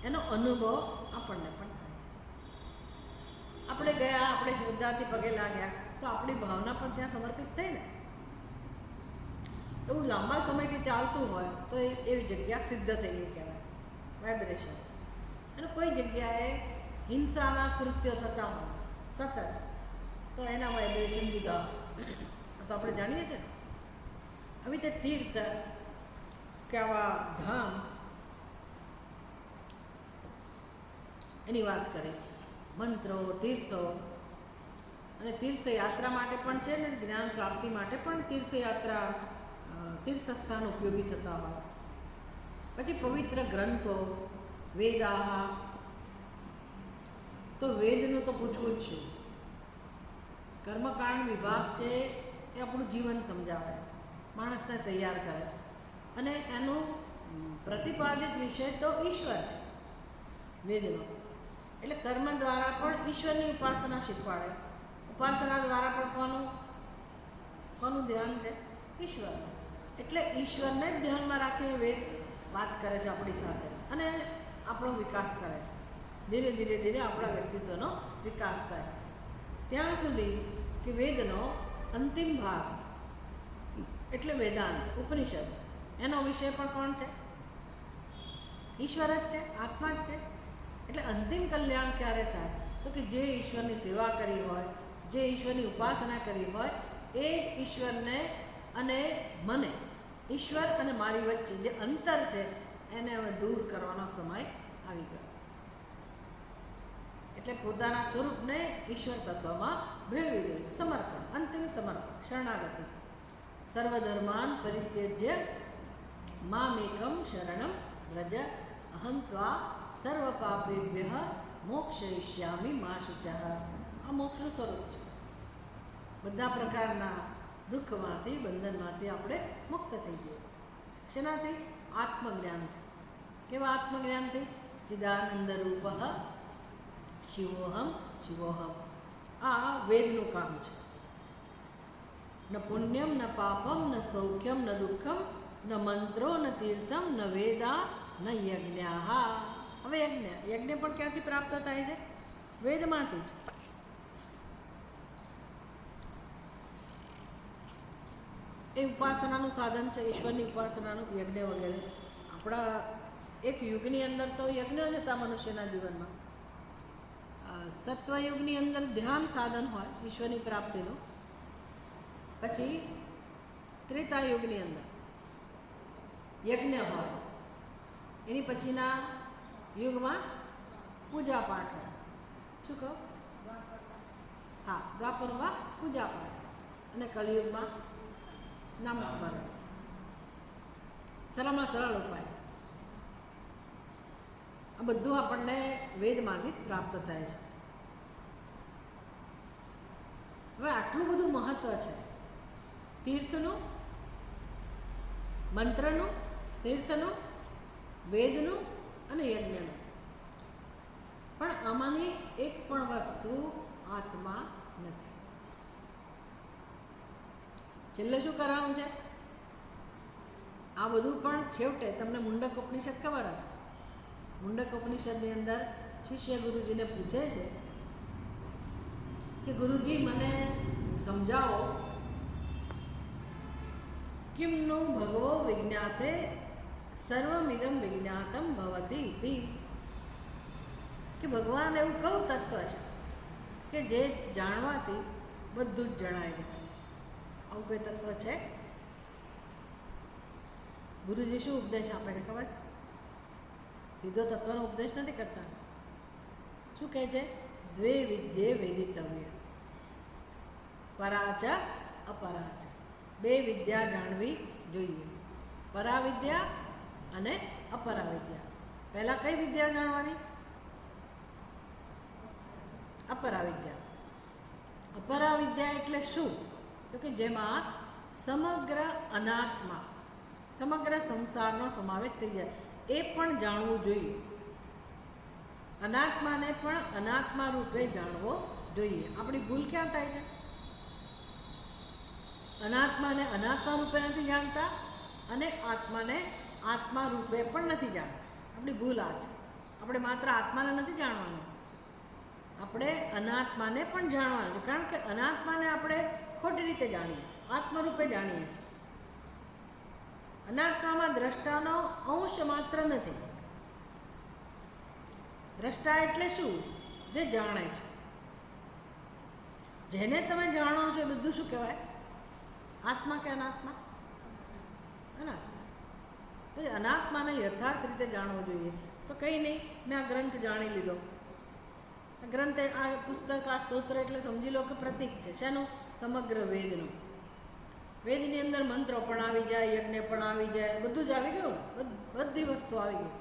એનો અનુભવ આ આપણને પણ થાય છે. આપણે ગયા, આપણે શ્રદ્ધાથી પગે લાગ્યા, તો આપણી ભાવના પણ ત્યાં સમર્પિત થઈ ને. એવું લાંબા સમયથી ચાલતું હોય તો એવી જગ્યા સિદ્ધ થઈ ગઈ કહેવાય, વાઇબ્રેશન. અને કોઈ જગ્યાએ હિંસાના કૃત્યો થતા હોય સતત, તો એના વાઇબ્રેશન જુદા. તો આપણે જાણીએ છીએ ને, આવી રીતે તીર્થ કે આવા ધામ એની વાત કરે, મંત્રો, તીર્થો. અને તીર્થયાત્રા માટે પણ છે ને, જ્ઞાન પ્રાપ્તિ માટે પણ તીર્થયાત્રા, તીર્થસ્થાન ઉપયોગી થતા હોય. પછી પવિત્ર ગ્રંથો, વેદા. તો વેદનું તો પૂછવું જ છે. કર્મકાંડ વિભાગ છે એ આપણું જીવન સમજાવે, માણસને તૈયાર કરે. અને એનું પ્રતિપાદિત વિષય તો ઈશ્વર છે વેદનો. એટલે કર્મ દ્વારા પણ ઈશ્વરની ઉપાસના શીખવાડે. ઉપાસના દ્વારા પણ કોનું ધ્યાન છે? ઈશ્વરનું. એટલે ઈશ્વરને જ ધ્યાનમાં રાખીને વેદ વાત કરે છે આપણી સાથે, અને આપણો વિકાસ કરે છે. ધીરે ધીરે ધીરે આપણા વ્યક્તિત્વનો વિકાસ થાય. ત્યાં સુધી કે વેદનો અંતિમ ભાગ એટલે વેદાંત, ઉપનિષદ, એનો વિષય પણ કોણ છે? ઈશ્વર જ છે, આત્મા જ છે. એટલે અંતિમ કલ્યાણ ક્યારે થાય? તો કે જે ઈશ્વરની સેવા કરી હોય, જે ઈશ્વરની ઉપાસના કરી હોય, એ ઈશ્વરને અને મને, ઈશ્વર અને મારી વચ્ચે જે અંતર છે એને હવે દૂર કરવાનો સમય આવી ગયો. એટલે પોતાના સ્વરૂપને ઈશ્વર તત્વમાં ભેળવી દેવું. સમર્પણ, અંતિમ સમર્પણ, શરણાગતિ. સર્વધર્માન પરિત્યજ્ય મામેકમ શરણમ વ્રજ, અહં ત્વા સર્વ પાપેભ્યઃ મોક્ષયિષ્યામિ મા શુચઃ. આ મોક્ષનું સ્વરૂપ છે. બધા પ્રકારના દુઃખમાંથી, બંધનમાંથી આપણે મુક્ત થઈ જઈએ. શેનાથી? આત્મજ્ઞાનથી. કેવા આત્મજ્ઞાનથી? ચિદાનંદ રૂપ શિવોહમ શિવોહમ. આ વેદનું કામ છે. ન પુણ્યમ ન પાપમ ન સૌખ્યમ ન દુઃખમ ન મંત્રો ન તીર્થમ ન વેદા ન યજ્ઞા. હવે યજ્ઞ પણ ક્યાંથી પ્રાપ્ત થાય છે? વેદમાંથી જ. એ ઉપાસનાનું સાધન છે, ઈશ્વરની ઉપાસનાનું, યજ્ઞ વગેરે. આપણા એક યુગની અંદર તો યજ્ઞ જ હતા મનુષ્યના જીવનમાં. સત્વયુગની અંદર ધ્યાન સાધન હોય ઈશ્વરની પ્રાપ્તિનું. પછી ત્રેતાયુગની અંદર યજ્ઞ હોય. એની પછીના યુગમાં પૂજા પાઠ હોય. શું કહો? હા, દ્વાપરમાં પૂજા પાઠ. અને કળિયુગમાં નામસ્મરણ. સરળમાં સરળ ઉપાય. આ બધું આપણને વેદમાંથી જ પ્રાપ્ત થાય છે. હવે આટલું બધું મહત્વ છે તીર્થનું, મંત્રનું, તીર્થનું, વેદનું અને યજ્ઞનું. પણ આમાંની એક પણ વસ્તુ આત્મા નથી. છેલ્લે શું કરવાનું છે? આ બધું પણ છેવટે તમને મુંડક ઉપનિષદ ખબર હશે. મુંડક ઉપનિષદની અંદર શિષ્ય ગુરુજીને પૂછે છે કે ગુરુજી મને સમજાવો, કિમનું ભગવો વિજ્ઞાતે સર્વમિદમ વિજ્ઞાતમ ભવતી ઇતિ. કે ભગવાન એવું કયું તત્વ છે કે જે જાણવાથી બધું જ જણાય જાય? આવું કોઈ તત્વ છે? ગુરુજી શું ઉપદેશ આપે છે ખબર છે? સીધો તત્વનો ઉપદેશ નથી કરતા. શું કહે છે? દ્વે વિદ્યે વેદિતવ્ય, પરાચ અપરાચ. બે વિદ્યા જાણવી જોઈએ, પરાવિદ્યા અને અપરાવિદ્યા. પહેલાં કઈ વિદ્યા જાણવાની? અપરાવિદ્યા. અપરાવિદ્યા એટલે શું? તો કે જેમાં સમગ્ર અનાત્મા, સમગ્ર સંસારનો સમાવેશ થઈ જાય, એ પણ જાણવું જોઈએ. અનાત્માને પણ અનાત્મા રૂપે જાણવો જોઈએ. આપણી ભૂલ ક્યાં થાય છે? અનાત્માને અનાત્મા રૂપે નથી જાણતા અને આત્માને આત્મા રૂપે પણ નથી જાણતા. આપણી ભૂલ આ છે. આ આપણે માત્ર આત્માને નથી જાણવાનું, આપણે અનાત્માને પણ જાણવાનું છે. કારણ કે અનાત્માને આપણે ખોટી રીતે જાણીએ છીએ, આત્મરૂપે જાણીએ છીએ. અનાત્મામાં દ્રષ્ટાનો અંશ માત્ર નથી. દ્રષ્ટા એટલે શું? જે જાણે છે. જેને તમે જાણો છો એ બધું શું કહેવાય? આત્મા કે અનાત્મા? અનાત્મા. અનાત્માને યથાર્થ રીતે જાણવો જોઈએ. તો કંઈ નહીં, મેં આ ગ્રંથ જાણી લીધો. આ ગ્રંથ, આ પુસ્તક, આ સ્તોત્ર એટલે સમજી લો કે પ્રતીક છે. શેનું? સમગ્ર વેદનું. વેદની અંદર મંત્રો પણ આવી જાય, યજ્ઞ પણ આવી જાય, બધું જ આવી ગયું, બધી વસ્તુ આવી ગઈ.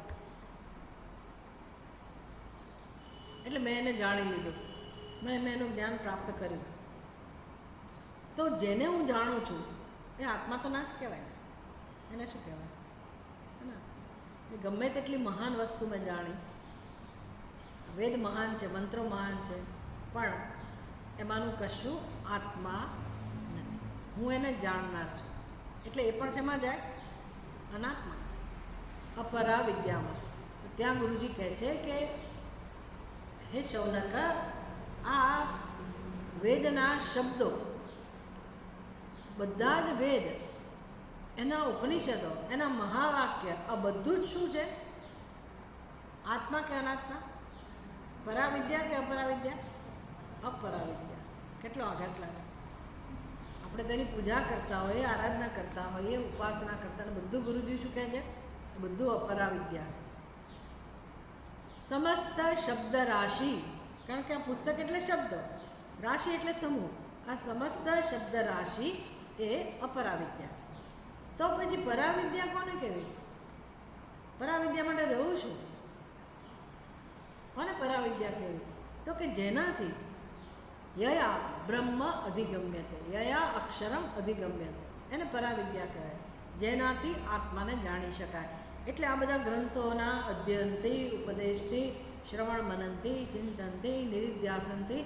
એટલે મેં એને જાણી લીધું, મેં એનું જ્ઞાન પ્રાપ્ત કર્યું. તો જેને હું જાણું છું એ આત્મા તો ના જ કહેવાય. એને શું કહેવાય? એ ગમે તેટલી મહાન વસ્તુ મેં જાણી, વેદ મહાન છે, મંત્રો મહાન છે, પણ એમાંનું કશું આત્મા નથી. હું એને જાણનાર છું. એટલે એ પણ શેમાં જાય? અનાત્મા, અપરા વિદ્યામાં. ત્યાં ગુરુજી કહે છે કે હે શૌનક, આ વેદના શબ્દો, બધા જ વેદ, એના ઉપનિષદો, એના મહાવાક્ય, આ બધું જ શું છે? આત્મા કે અનાત્મા? પરાવિદ્યા કે અપરાવિદ્યા? અપરાવિદ્યા. કેટલો આઘાત લાગે! આપણે તેની પૂજા કરતા હોઈએ, આરાધના કરતા હોઈએ, ઉપાસના કરતા, બધું ગુરુજી શું કહે છે? બધું અપરાવિદ્યા છે. સમસ્ત શબ્દ રાશિ, કારણ કે આ પુસ્તક એટલે શબ્દ, રાશિ એટલે સમૂહ. આ સમસ્ત શબ્દ રાશિ એ અપરાવિદ્યા છે. તો પછી પરાવિદ્યા કોને કહેવી? પરાવિદ્યા માટે રહું છું. કોને પરાવિદ્યા કહેવી? તો કે જેનાથી યયા બ્રહ્મ અધિગમ્યતે, યયા અક્ષરમ અધિગમ્યતે, એને પરાવિદ્યા કહેવાય. જેનાથી આત્માને જાણી શકાય. એટલે આ બધા ગ્રંથોના અધ્યયનથી, ઉપદેશથી, શ્રવણ મનનથી, ચિંતનથી, નિરિધ્યાસનથી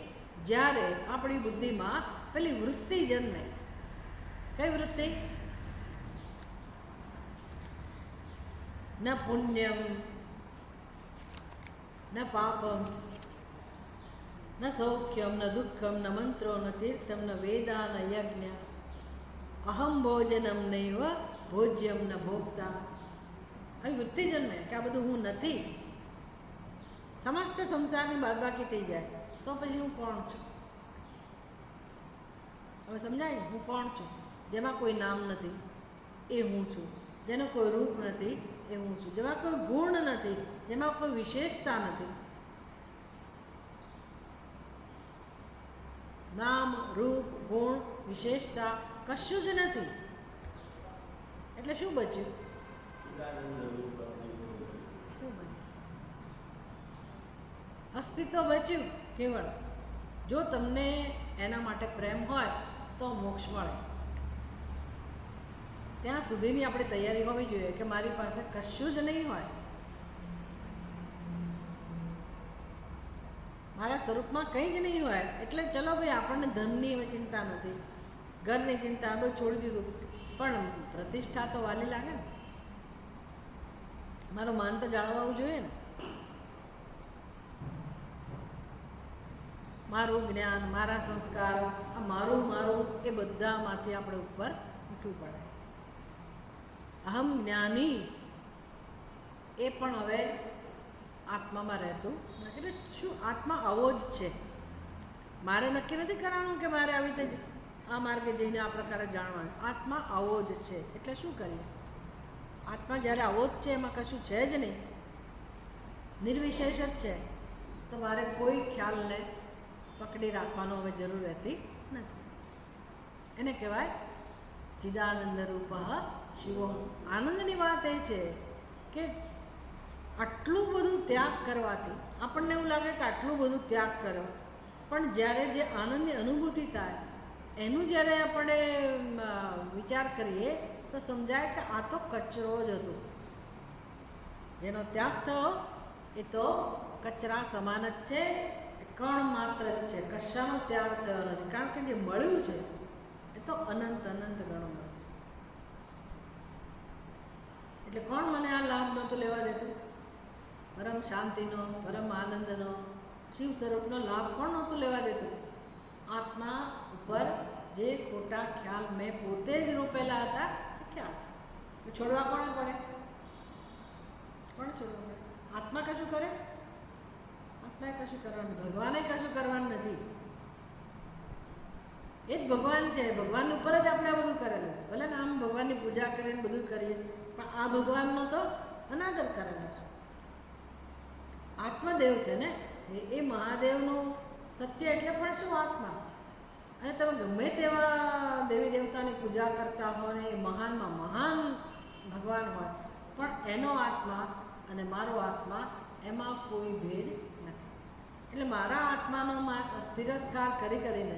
જ્યારે આપણી બુદ્ધિમાં પેલી વૃત્તિ જન્મે. કઈ વૃત્તિ? ન પુણ્યમ ન પાપમ ન સૌખ્યમ ન દુઃખમ ન મંત્રો ન તીર્થમ ન વેદા ન યજ્ઞ અહમ ભોજનમ નૈવ ભોજ્યમ ન ભોગતા. આવી વૃત્તિ જન્મે કે આ બધું હું નથી, સમસ્ત સંસારની બાદબાકી થઈ જાય, તો પછી હું કોણ છું? હવે સમજાય? હું કોણ છું? જેમાં કોઈ નામ નથી એ હું છું. જેનો કોઈ રૂપ નથી એ હું છું. જેમાં કોઈ ગુણ નથી, જેમાં કોઈ વિશેષતા નથી. નામ, રૂપ, ગુણ, વિશેષતા કશું જ નથી. એટલે શું બચ્યું? શું બચ્યું? અસ્તિત્વ બચ્યું કેવળ. જો તમને એના માટે પ્રેમ હોય તો મોક્ષ મળે. ત્યાં સુધીની આપણી તૈયારી હોવી જોઈએ કે મારી પાસે કશું જ નહીં હોય, મારા સ્વરૂપમાં કંઈ જ નહીં હોય. એટલે ચલો ભાઈ, આપણને ધનની હવે ચિંતા નથી, ઘરની ચિંતા, બધું છોડી દીધું, પણ પ્રતિષ્ઠા તો વાલી લાગે ને. મારું માન તો જાળવવું જોઈએ ને. મારું જ્ઞાન, મારા સંસ્કાર, આ મારું મારું એ બધામાંથી આપણે ઉપર ઉઠવું પડે. અહમ જ્ઞાની એ પણ હવે આત્મામાં રહેતું. એટલે શું? આત્મા આવો જ છે. મારે નક્કી નથી કરવાનું કે મારે આવી રીતે આ માર્ગે જઈને આ પ્રકારે જાણવાનું. આત્મા આવો જ છે. એટલે શું કરીએ? આત્મા જ્યારે આવો જ છે, એમાં કશું છે જ નહીં, નિર્વિશેષ જ છે, તો મારે કોઈ ખ્યાલને પકડી રાખવાનો હવે જરૂર રહેતી નથી. એને કહેવાય ચિદાનંદ રૂપ શિવો. આનંદની વાત એ છે કે આટલું બધું ત્યાગ કરવાથી આપણને એવું લાગે કે આટલું બધું ત્યાગ કર્યો, પણ જ્યારે જે આનંદની અનુભૂતિ થાય એનું જ્યારે આપણે વિચાર કરીએ તો સમજાય કે આ તો કચરો જ હતો. જેનો ત્યાગ થયો એ તો કચરા સમાન જ છે, કણ માત્ર જ છે, કશાનો ત્યાગ થયો નથી. કારણ કે જે મળ્યું છે એ તો અનંત અનંત ગણો મળે છે. એટલે કોણ મને આ લાભ નહોતું લેવા દેતું? પરમ શાંતિનો, પરમ આનંદનો, શિવ સ્વરૂપનો લાભ કોણ નહોતું લેવા દેતું? આત્મા ઉપર જે ખોટા ખ્યાલ મેં પોતે જ રોપેલા હતા એ ખ્યાલ છોડવા કોણે પડે? કોણ છોડવા પડે? આત્મા કશું કરે? આત્માએ કશું કરવાનું, ભગવાને કશું કરવાનું નથી. એ જ ભગવાન છે. ભગવાન ઉપર જ આપણે આ બધું કરેલું છે. ભલે ને આમ ભગવાનની પૂજા કરીને બધું કરીએ, પણ આ ભગવાનનો તો અનાદર કરેલો છે. આત્મદેવ છે ને એ મહાદેવનું સત્ય એટલે પણ શું? આત્મા. અને તમે ગમે તેવા દેવી દેવતાની પૂજા કરતા હો ને એ મહાનમાં મહાન ભગવાન હોય, પણ એનો આત્મા અને મારો આત્મા એમાં કોઈ ભેદ નથી. એટલે મારા આત્માનો તિરસ્કાર કરીને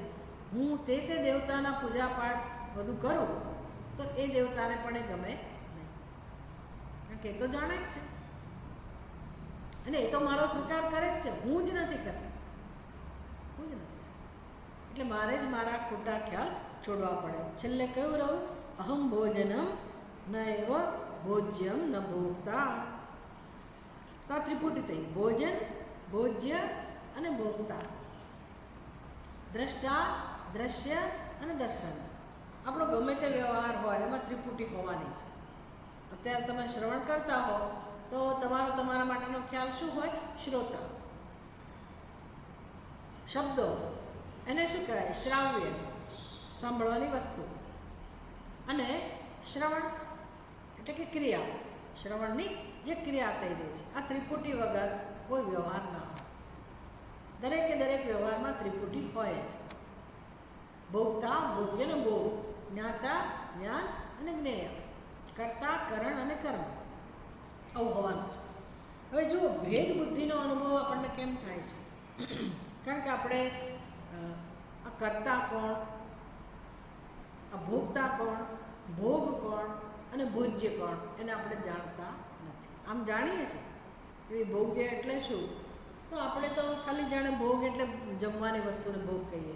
હું તે દેવતાના પૂજા પાઠ બધું કરું તો એ દેવતાને પણ એ ગમે નહીં. કારણ કે એ તો જાણે જ છે અને એ તો મારો સ્વીકાર કરે જ છે. હું જ નથી કરતી, હું જ નથી. એટલે મારે જ મારા ખોટા ખ્યાલ છોડવા પડે. છેલ્લે કયું રહ્યું? અહમ ભોજનમ ન એવ ભોજ્યમ ન ભોગતા. તો આ ત્રિપુટી થઈ: ભોજન, ભોજ્ય અને ભોગતા. દ્રષ્ટા, દ્રશ્ય અને દર્શન. આપણો ગમે તે વ્યવહાર હોય એમાં ત્રિપુટી હોવાની છે. અત્યારે તમે શ્રવણ કરતા હો તો તમારા માટેનો ખ્યાલ શું હોય? શ્રોતા. શબ્દો એને શું કહેવાય? શ્રાવ્ય, સાંભળવાની વસ્તુ. અને શ્રવણ એટલે કે ક્રિયા, શ્રવણની જે ક્રિયા થઈ રહી છે. આ ત્રિપુટી વગર કોઈ વ્યવહાર ના હોય. દરેકે દરેક વ્યવહારમાં ત્રિપુટી હોય જ. ભોગતા, ભોગ્ય ને ભોગ, જ્ઞાતા, જ્ઞાન અને જ્ઞેય, કર્તા, કરણ અને કર્મ. આવું હોવાનું છે. હવે જુઓ, ભેદ બુદ્ધિનો અનુભવ આપણને કેમ થાય છે? કારણ કે આપણે આ કર્તા કોણ, આ ભોગતા કોણ, ભોગ કોણ અને ભોજ્ય કોણ એને આપણે જાણતા નથી. આમ જાણીએ છીએ કે ભોગ્ય એટલે શું, તો આપણે તો ખાલી જાણે ભોગ એટલે જમવાની વસ્તુને ભોગ કહીએ.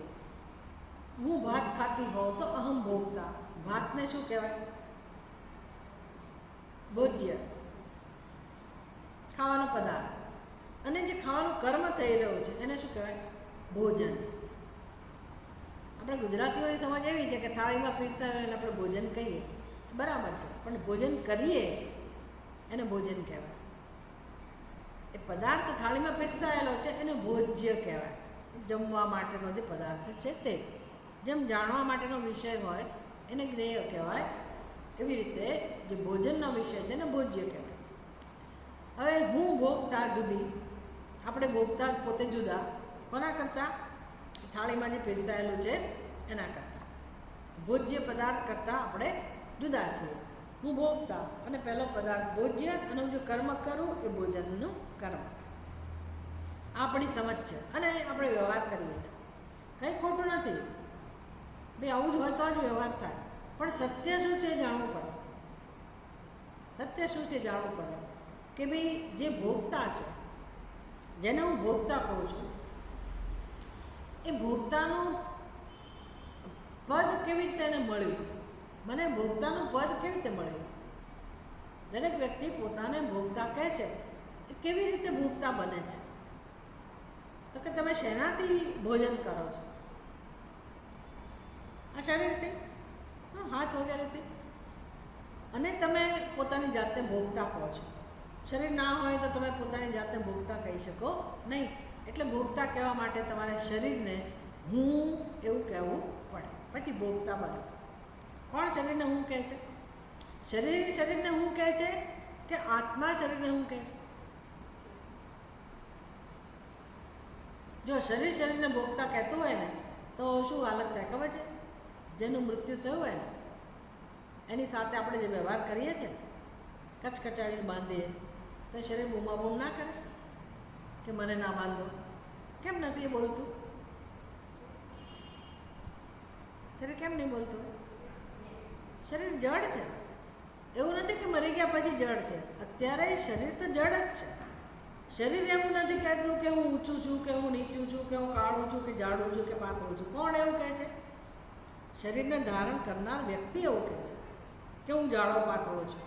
હું ભાત ખાતી હોઉં તો અહમ ભોગતા. ભાતને શું કહેવાય? ભોજ્ય, ખાવાનો પદાર્થ. અને જે ખાવાનું કર્મ થઈ રહ્યું છે એને શું કહેવાય? ભોજન. આપણે ગુજરાતીઓની સમજ એવી છે કે થાળીમાં પીરસાય એને આપણે ભોજન કહીએ, બરાબર છે, પણ ભોજન કરીએ એને ભોજન કહેવાય. એ પદાર્થ થાળીમાં પીરસાયેલો છે એને ભોજ્ય કહેવાય. જમવા માટેનો જે પદાર્થ છે તે. જેમ જાણવા માટેનો વિષય હોય એને જ્ઞેય કહેવાય, એવી રીતે જે ભોજનનો વિષય છે એને ભોજ્ય કહેવાય. હવે હું ભોગતા જુદી, આપણે ભોગતા પોતે જુદા. કોના કરતાં? થાળીમાં જે પીરસાયેલું છે એના કરતાં. ભોજ્ય પદાર્થ કરતાં આપણે જુદા છીએ. હું ભોગતા અને પહેલો પદાર્થ ભોજ્ય, અને હું જો કર્મ કરું એ ભોજનનું કર્મ. આપણી સમજ છે અને આપણે વ્યવહાર કરીએ છીએ. કંઈ ખોટું નથી ભાઈ, આવું જ હોય તો જ વ્યવહાર થાય. પણ સત્ય શું છે જાણવું પડે. સત્ય શું છે જાણવું પડે કે ભાઈ જે ભોગતા છે, જેને હું ભોગતા કહું છું, એ ભોગતાનું પદ કેવી રીતે એને મળ્યું? મને ભોગતાનું પદ કેવી રીતે મળ્યું? દરેક વ્યક્તિ પોતાને ભોગતા કહે છે. એ કેવી રીતે ભોગતા બને છે? તો કે તમે શેનાથી ભોજન કરો છો? આ શરીરથી, હાથ વગેરેથી. અને તમે પોતાની જાતને ભોગતા કહો છો. શરીર ના હોય તો તમે પોતાની જાતને ભોગતા કહી શકો નહીં. એટલે ભોગતા કહેવા માટે તમારે શરીરને હું એવું કહેવું પડે, પછી ભોગતા બને. કોણ શરીરને હું કહે છે? શરીર શરીરને હું કહે છે કે આત્મા શરીરને હું કહે છે? જો શરીર શરીરને ભોગતા કહેતું હોય ને તો શું હાલત થાય ખબર છે? જેનું મૃત્યુ થયું હોય ને એની સાથે આપણે જે વ્યવહાર કરીએ છીએ, કચકચાડીને બાંધીએ, તો શરીર બૂમાબૂમ ના કરે કે મને ના બાંધો? કેમ નથી એ બોલતું? શરીર કેમ નહીં બોલતું? શરીર જડ છે. એવું નથી કે મરી ગયા પછી જડ છે. અત્યારે શરીર તો જડ જ છે. શરીર એવું નથી કહેતું કે હું ઊંચું છું, કે હું નીચું છું, કે હું કાળું છું, કે જાડું છું, કે પાતળું છું. કોણ એવું કહે છે? શરીરને ધારણ કરનાર વ્યક્તિ એવું કહે છે કે હું જાડો પાતળો છું.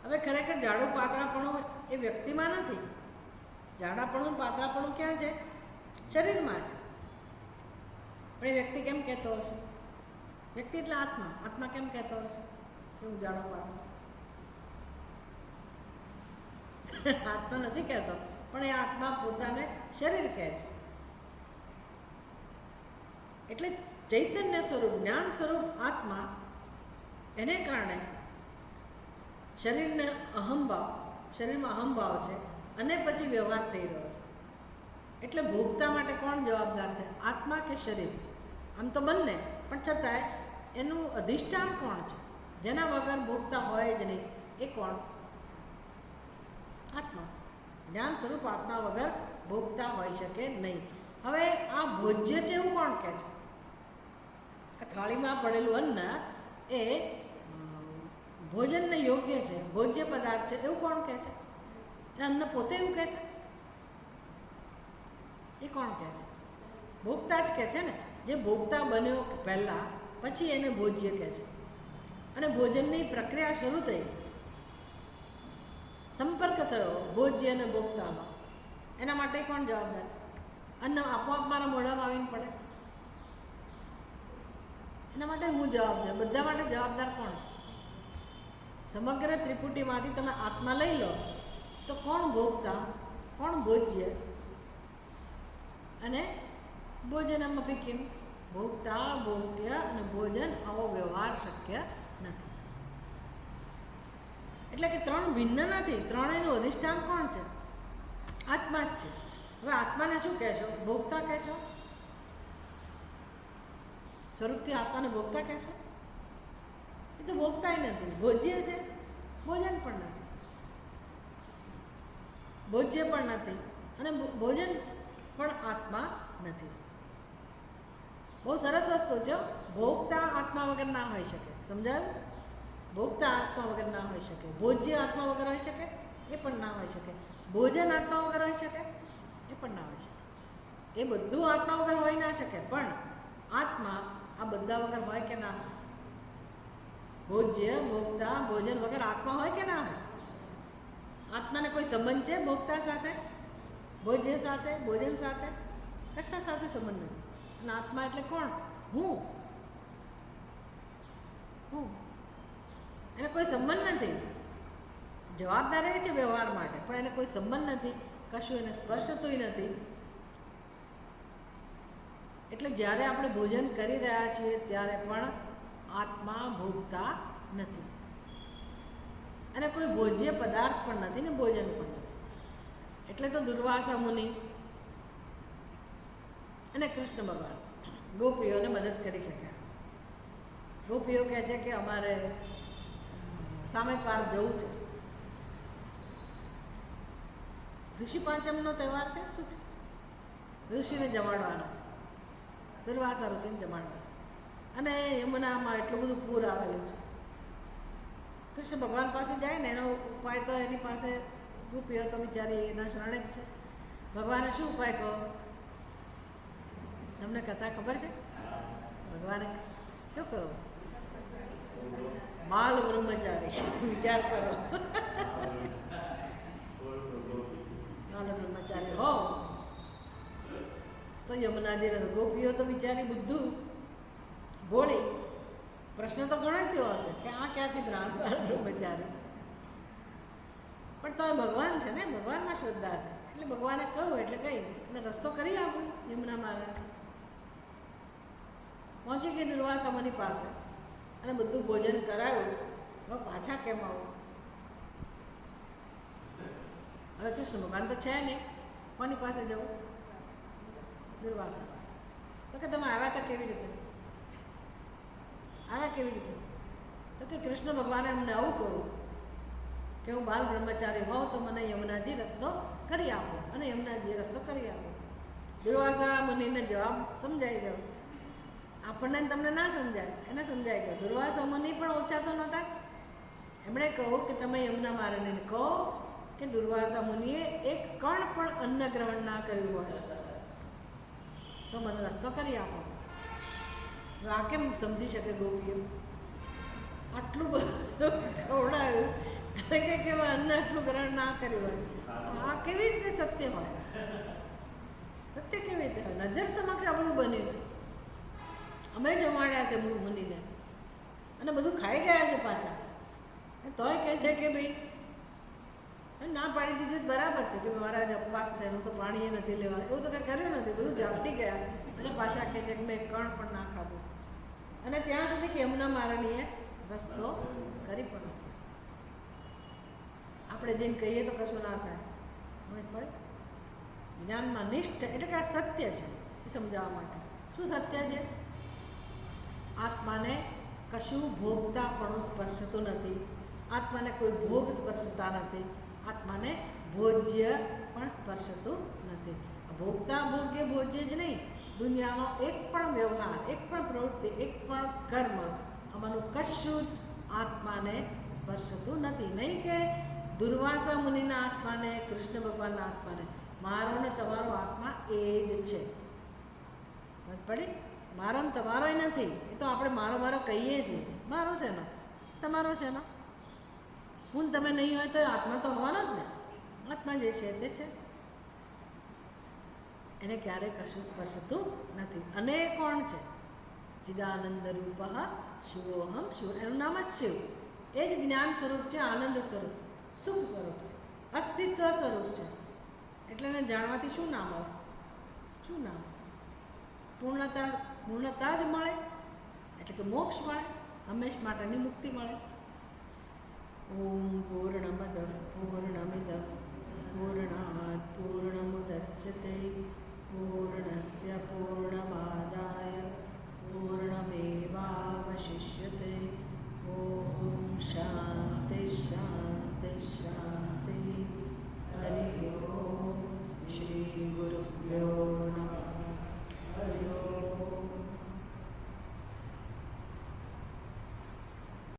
હવે ખરેખર જાડું પાતળાપણું એ વ્યક્તિમાં નથી. જાડાપણું પાતળાપણું ક્યાં છે? શરીરમાં છે. પણ એ વ્યક્તિ કેમ કહેતો હશે? વ્યક્તિ એટલે આત્મા. આત્મા કેમ કહેતો હશે કે હું જાડો પાતળો? આત્મા નથી કહેતો, પણ એ આત્મા પોતાને શરીર કહે છે. એટલે ચૈતન્ય સ્વરૂપ, જ્ઞાન સ્વરૂપ આત્મા, એને કારણે શરીરને અહંભાવ, શરીરમાં અહંભાવ છે અને પછી વ્યવહાર થઈ રહ્યો છે. એટલે ભોગતા માટે કોણ જવાબદાર છે? આત્મા કે શરીર? આમ તો બંને, પણ છતાંય એનું અધિષ્ઠાન કોણ છે? જેના વગર ભોગતા હોય જ નહીં, એ કોણ? આત્મા. જ્ઞાન સ્વરૂપ આત્મા વગર ભોગતા હોઈ શકે નહીં. હવે આ ભોજ્ય છે એવું કોણ કહે છે? આ થાળીમાં પડેલું અન્ન એ ભોજનને યોગ્ય છે, ભોજ્ય પદાર્થ છે એવું કોણ કહે છે? એ અન્ન પોતે એવું કહે છે? એ કોણ કહે છે? ભોગતા જ કહે છે ને. જે ભોગતા બન્યો પહેલાં, પછી એને ભોજ્ય કહે છે. અને ભોજનની પ્રક્રિયા શરૂ થઈ, સંપર્ક થયો ભોજ્ય અને ભોગતામાં, એના માટે કોણ જવાબદાર છે? અન્ન આપોઆપ મારા મોઢામાં આવીને પડે છે, એના માટે હું જવાબદાર. બધા માટે જવાબદાર કોણ છે? સમગ્ર ત્રિપુટીમાંથી તમે આત્મા લઈ લો તો કોણ ભોગતા, કોણ ભોજ્ય? અને ભોજનમપી કિમ? ભોગતા, ભોગ્ય અને ભોજન, આવો વ્યવહાર શક્ય નથી. એટલે કે ત્રણ ભિન્ન નથી, ત્રણેયનું અધિષ્ઠાન કોણ છે? આત્મા જ છે. હવે આત્માને શું કહેશો? ભોગતા કહેશો? સ્વરૂપથી આત્માને ભોગતા કહેશો? એ તો ભોગતા નથી. ભોજ્ય છે, ભોજન પણ નથી, ભોજ્ય પણ નથી અને ભોજન પણ આત્મા નથી. બહુ સરસ વસ્તુ છે. ભોગતા આત્મા વગર ના હોઈ શકે. સમજાયું? ભોગતા આત્મા વગર ના હોઈ શકે. ભોજ્ય આત્મા વગર હોઈ શકે? એ પણ ના હોઈ શકે. ભોજન આત્મા વગર હોઈ શકે? એ પણ ના હોઈ શકે. એ બધું આત્મા વગર હોઈ ના શકે, પણ આત્મા આ બધા વગર હોય કે ના હોય? ભોજ્ય, ભોગતા, ભોજન વગર આત્મા હોય કે ના હોય? આત્માને કોઈ સંબંધ છે ભોગતા સાથે, ભોજ્ય સાથે, ભોજન સાથે? કશા સાથે સંબંધ નથી. અને આત્મા એટલે કોણ? હું. હું. એને કોઈ સંબંધ નથી. જવાબદાર એ છે વ્યવહાર માટે, પણ એને કોઈ સંબંધ નથી, કશું એને સ્પર્શતું નથી. એટલે જ્યારે આપણે ભોજન કરી રહ્યા છીએ ત્યારે પણ આત્મા ભોગતા નથી અને કોઈ ભોજ્ય પદાર્થ પણ નથી ને ભોજન પણ નથી. એટલે તો દુર્વાસા મુનિ અને કૃષ્ણ ભગવાન ગોપીઓને મદદ કરી શક્યા. ગોપીઓ કહે છે કે અમારે સામે પાર જવું છે. ઋષિ પાંચમનો તહેવાર છે. શું છે? ઋષિને જમાડવાનો છે. દુર્વાસા ઋષિને જમાડવાનો. અને યમુનામાં એટલું બધું પૂર આવેલું છે. કૃષ્ણ ભગવાન પાસે જાય ને એનો ઉપાય તો એની પાસે ગોપીઓ તો બિચારી એના શરણે જ છે. ભગવાને શું ઉપાય કહો? તમને કથા ખબર છે? ભગવાને શું કહ્યું? બાલ બ્રહ્મચારી. વિચાર કરો. બાલ બ્રહ્મચારી હો તો યમુનાજી ગોપીઓ તો બિચારી બુદ્ધું ભોળી. પ્રશ્ન તો ઘણો થયો હશે કે આ ક્યાંથી બાલ બ્રહ્મચારી? પણ તો ભગવાન છે ને, ભગવાનમાં શ્રદ્ધા છે એટલે ભગવાને કહ્યું એટલે કઈ અને રસ્તો કરી આપું. યમુનામાં આવ્યા, પહોંચી ગઈ દુર્વાસા મુનિ પાસે અને બધું ભોજન કરાયું. હવે પાછા કેમ આવું? હવે કૃષ્ણ ભગવાન તો છે નહીં, કોની પાસે જવું? દુર્વાસા પાસે. તો કે તમે આવ્યા હતા કેવી રીતે? આવ્યા કેવી રીતે? તો કે કૃષ્ણ ભગવાને અમને આવું કહ્યું કે હું બાલ બ્રહ્મચારી હોઉં તો મને યમુનાજી રસ્તો કરી આપો. અને યમુનાજી રસ્તો કરી આપો. દુર્વાસા મુનિને જવાબ સમજાઈ ગયો. આપણને તમને ના સમજાય, એને સમજાઈ ગયો. દુર્વાસા મુનિ પણ ઓછા તો નહોતા. એમણે કહ્યું કે તમે યમુના મારીને કહો કે દુર્વાસા મુનિએ એક કણ પણ અન્ન ગ્રહણ ના કર્યું હોય તો મને રસ્તો કરી આપો. આ કેમ સમજી શકે ગોપીઓ? આટલું બધું ખવડાયું એટલે કે અન્ન એટલું ગ્રહણ ના કર્યું હોય. આ કેવી રીતે સત્ય હોય? સત્ય કેવી રીતે હોય? નજર સમક્ષ આ બધું બન્યું છે. અમે જમાડ્યા છે મુનિને અને બધું ખાઈ ગયા છે પાછા. તોય કહે છે કે ભાઈ ના પાડી દીધું બરાબર છે કે મારા જ અપવાસ છે, હું તો પાણી નથી લેવા, એવું તો કંઈ કર્યું નથી, બધું ઝાપટી ગયા અને પાછા કહે છે કે મેં કણ પણ ના ખાધું. અને ત્યાં સુધી કે એમના મારણીએ રસ્તો કરી પણ નથી. આપણે જઈને કહીએ તો કશું ના થાય. પણ જ્ઞાનમાં નિષ્ઠ એટલે કે આ સત્ય છે એ સમજાવવા માટે. શું સત્ય છે? આત્માને કશું ભોગતા પણ સ્પર્શતું નથી. આત્માને કોઈ ભોગ સ્પર્શતા નથી. આત્માને ભોજ્ય પણ સ્પર્શતું નથી. ભોગતા ભોગ્ય ભોજ્ય જ નહીં, દુનિયાનો એક પણ વ્યવહાર, એક પણ પ્રવૃત્તિ, એક પણ કર્મ, આમાંનું કશું જ આત્માને સ્પર્શતું નથી. નહીં કે દુર્વાસા મુનિના આત્માને, કૃષ્ણ ભગવાનના આત્માને, મારો ને તમારો આત્મા એ જ છે. પડી? મારો ને તમારો નથી. એ તો આપણે મારો મારો કહીએ છીએ. મારો છે ને તમારો છે ને, હું તમે નહીં હોય તો આત્મા તો હોવાનો જ ને. આત્મા જે છે તે છે, એને ક્યારેય કશું સ્પર્શતું નથી. અને એ કોણ છે? ચિદાનંદ રૂપ શિવોહમ શિવ, એનું નામ જ શિવ. એ જ જ્ઞાન સ્વરૂપ છે, આનંદ સ્વરૂપ, સુખ સ્વરૂપ છે, અસ્તિત્વ સ્વરૂપ છે. એટલે એને જાણવાથી શું નામ આવે? શું નામ? પૂર્ણતા જ મળે, એટલે કે મોક્ષ મળે, હંમેશ માટેની મુક્તિ મળે. ઓમ પૂર્ણમદ પૂર્ણમિદં પૂર્ણાત પૂર્ણમુદચ્યતે પૂર્ણસ્ય પૂર્ણ